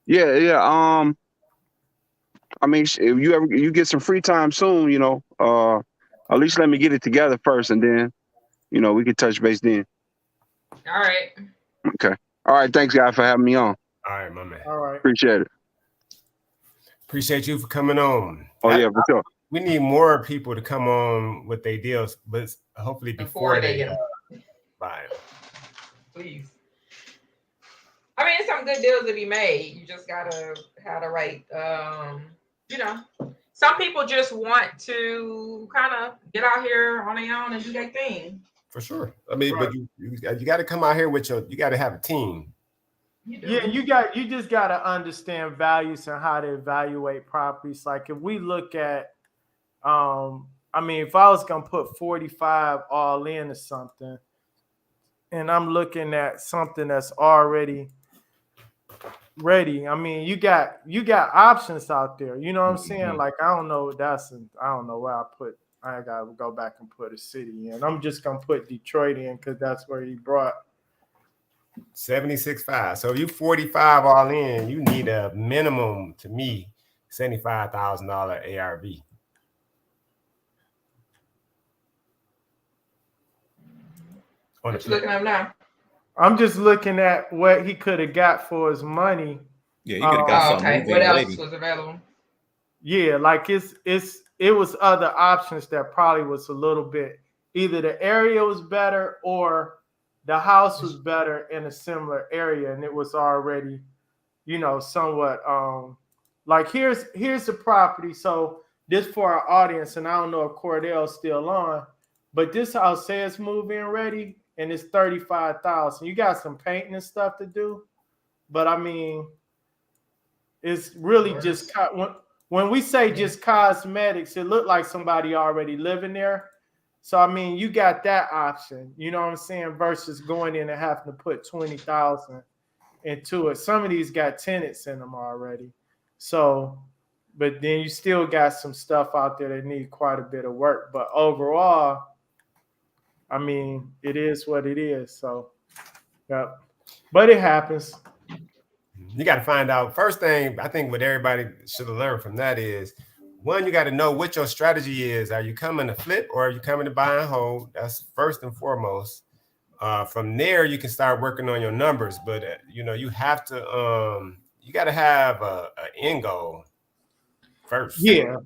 Yeah. I mean, if you get some free time soon, at least let me get it together first, and then, we can touch base then. All right. Okay. All right. Thanks, guys, for having me on. All right, my man. All right. Appreciate it. Appreciate you for coming on. Oh, yeah, for sure. We need more people to come on with their deals, but hopefully before they buy them. Please. I mean, some good deals to be made. You just gotta have the right, some people just want to kind of get out here on their own and do their thing. For sure. I mean, but you got to come out here with you got to have a team. You just got to understand values and how to evaluate properties. Like if we look at, if I was going to put 45 all in or something, and I'm looking at something that's already ready. I mean, you got options out there. You know what I'm saying? Like, I don't know where I got to go back and put a city in. I'm just going to put Detroit in because that's where he brought 76.5. So if you 45 all in, you need a minimum, to me, $75,000 ARV. What you looking at now? I'm just looking at what he could have got for his money. Yeah, he could have got something. Okay. What else was available? Yeah, like it was other options that probably was a little bit, either the area was better or the house was better in a similar area, and it was already, somewhat like here's the property. So this for our audience, and I don't know if Cordell's still on, but this house says move-in ready, and it's $35,000. You got some painting and stuff to do, but I mean, it's really just when we say just cosmetics, it looked like somebody already living there. So I mean, you got that option, you know what I'm saying, versus going in and having to put 20,000 into it. Some of these got tenants in them already. So, but then you still got some stuff out there that need quite a bit of work. But overall, I mean, it is what it is. So, yeah. But it happens. You got to find out. First thing I think what everybody should have learned from that is, one, you got to know what your strategy is. Are you coming to flip or are you coming to buy and hold? That's first and foremost. From there, you can start working on your numbers. But you have to you got to have a end goal first. Yeah.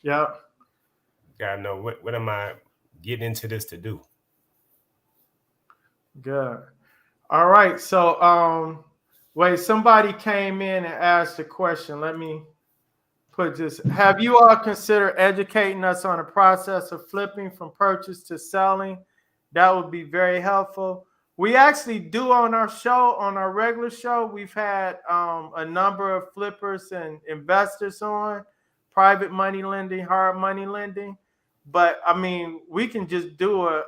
Yeah. Got to know what am I getting into this to do. Good. All right. So wait, somebody came in and asked a question. Let me put this. Have you all considered educating us on the process of flipping from purchase to selling? That would be very helpful. We actually do on our show, on our regular show, we've had a number of flippers and investors on, private money lending, hard money lending. But I mean, we can just do a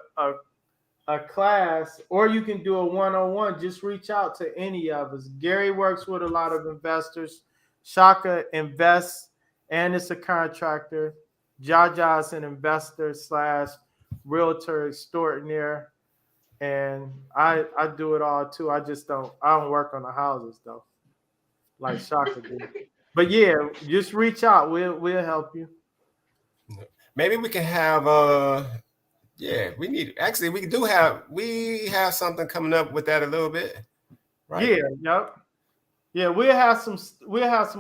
class, or you can do a one-on-one. Just reach out to any of us. Gary works with a lot of investors. Shaka invests and is a contractor. Jaja's an investor / realtor extraordinaire. And I do it all too. I don't work on the houses though, like Shaka do. But yeah, just reach out. We'll help you. Maybe we can have yeah, we have something coming up with that a little bit. Right? Yeah, yep. Yeah, we'll have some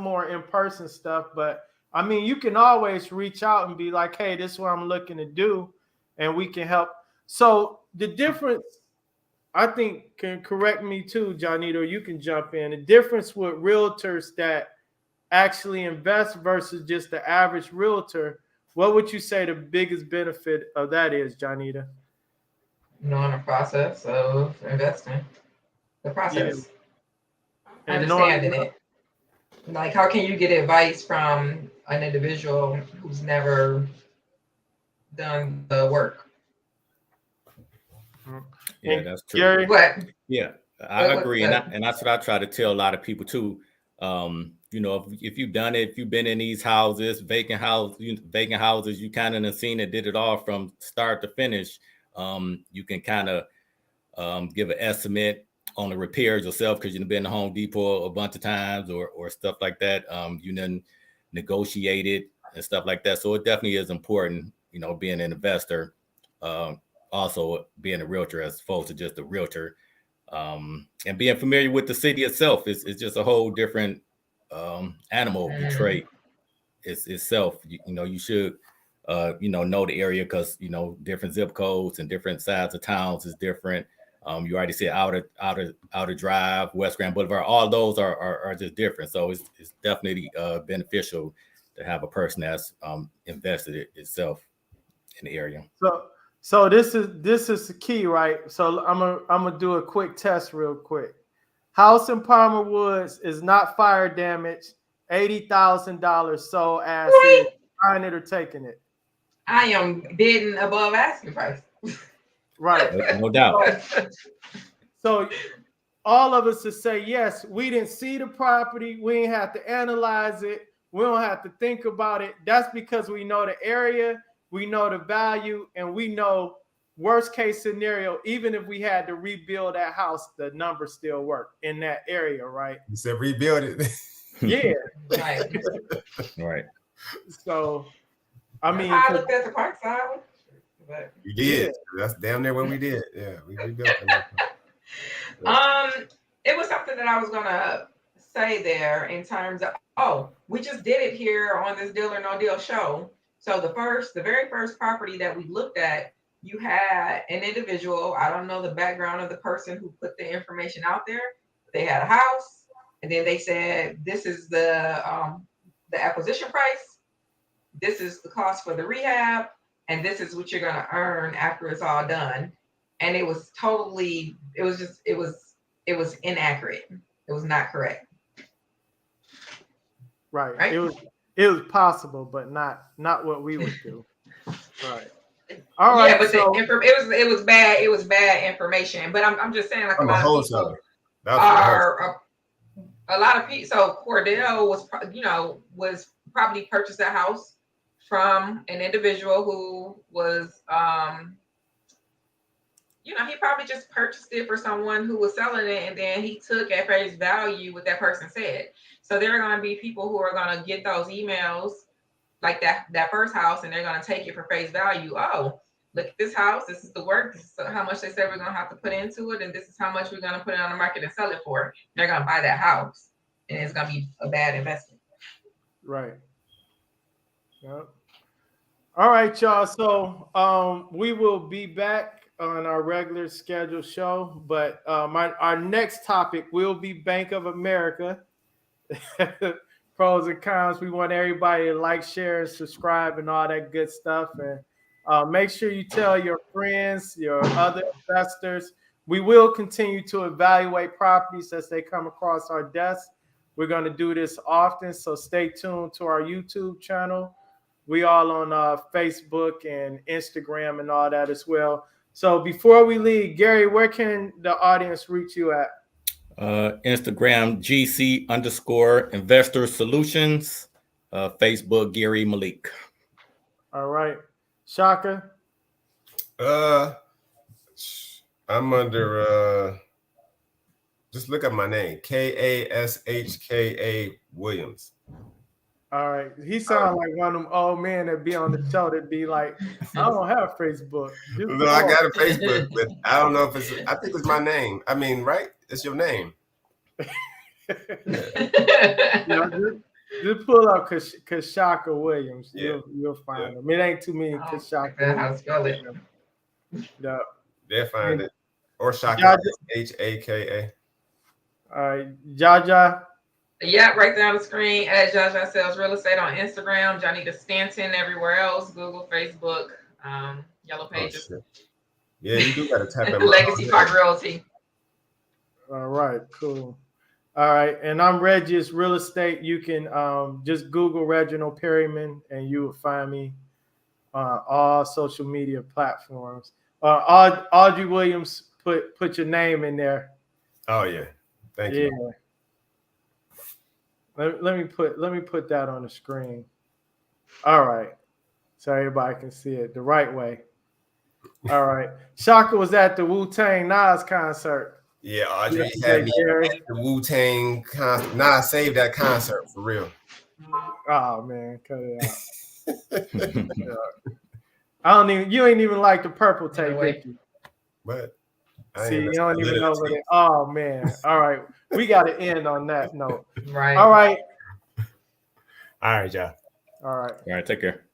more in-person stuff, but I mean, you can always reach out and be like, hey, this is what I'm looking to do, and we can help. So the difference, I think, can correct me too, Johnito, or you can jump in. The difference with realtors that actually invest versus just the average realtor, what would you say the biggest benefit of that is, Johnita? Knowing the process of investing. The process. Yeah. Understanding it. Like, how can you get advice from an individual who's never done the work? Yeah, that's true. Gary? What? Yeah, I agree, and that's what I try to tell a lot of people too. If you've done it, if you've been in these houses, vacant houses, you kind of seen it, did it all from start to finish. You can kind of give an estimate on the repairs yourself because you've been to Home Depot a bunch of times or stuff like that. You then negotiate it and stuff like that. So it definitely is important, being an investor, also being a realtor as opposed to just a realtor, and being familiar with the city itself is just a whole different animal. Detroit itself, you should know the area because different zip codes and different sides of towns is different. You already said Outer Drive, West Grand Boulevard, all those are just different. So it's definitely beneficial to have a person that's invested itself in the area. So this is the key, right? So I'm gonna do a quick test real quick. House in Palmer Woods is not fire damage. $80,000. So as is buying it or taking it. I am bidding above asking price. Right. No doubt. So all of us to say, yes, we didn't see the property. We didn't have to analyze it. We don't have to think about it. That's because we know the area, we know the value, and we know worst case scenario, even if we had to rebuild that house, the numbers still work in that area, right? You said rebuild it. Yeah. Right. So, I mean, I looked at the park side. But you did. Yeah. That's damn near what we did. Yeah, we rebuilt it. It was something that I was gonna say there in terms of, we just did it here on this Deal or No Deal show. So the very first property that we looked at, you had an individual. I don't know the background of the person who put the information out there. They had a house, and then they said, "This is the acquisition price. This is the cost for the rehab, and this is what you're gonna earn after it's all done." And it was inaccurate. It was not correct. Right. it was possible, but not what we would do. Right. All right. Yeah, but so, it was bad. It was bad information. But I'm just saying, like, a I'm a lot of wholesaler. people That was for the wholesale. are a lot of people. So Cordell was probably purchased a house from an individual who was he probably just purchased it for someone who was selling it, and then he took at face value what that person said. So there are going to be people who are going to get those emails like that first house, and they're going to take it for face value. Oh, look at this house. This is the work. This is how much they said we're going to have to put into it, and this is how much we're going to put it on the market and sell it for. They're going to buy that house, and it's going to be a bad investment. Right. Yep. All right, y'all. So we will be back on our regular scheduled show, but our next topic will be Bank of America. Pros and cons. We want everybody to like, share, and subscribe, and all that good stuff. And make sure you tell your friends, your other investors. We will continue to evaluate properties as they come across our desk. We're going to do this often, so stay tuned to our YouTube channel. We all on Facebook and Instagram and all that as well. So before we leave, Gary, where can the audience reach you at? Instagram, GC_Investor Solutions. Facebook, Gary Malik. All right. Shaka? I'm under just look up my name, KASHKA Williams. All right. He sounds like one of them old men that be on the show that be like, I don't have Facebook. No, I got a Facebook, but I don't know if I think it's my name. I mean, right? It's your name. Just pull up Kashaka Williams. Yeah. You'll find him. It ain't too many Kashaka Williams. Yeah. They'll find it. Or Shaka, HAKA. All right. Jaja. Yeah, right there on the screen at Jaja Sells Real Estate on Instagram, Johnita Stanton everywhere else, Google, Facebook, Yellow Pages. Oh, yeah, you do got to type in Legacy Park Realty. All right, cool. All right, and I'm Regis Real Estate. You can just Google Reginald Perryman, and you will find me on all social media platforms. Audrey Williams, put your name in there. Oh yeah, thank you. Let me put that on the screen. All right, so everybody can see it the right way. All right, Shaka was at the Wu-Tang Nas concert. Yeah, Audrey had me at the Wu-Tang concert. Nah, saved that concert for real. Oh man, cut it out. You ain't even like the purple tape, did you? But see, you don't even know what it. Oh man. All right. We gotta end on that note. Right. All right. All right, y'all. All right. All right, take care.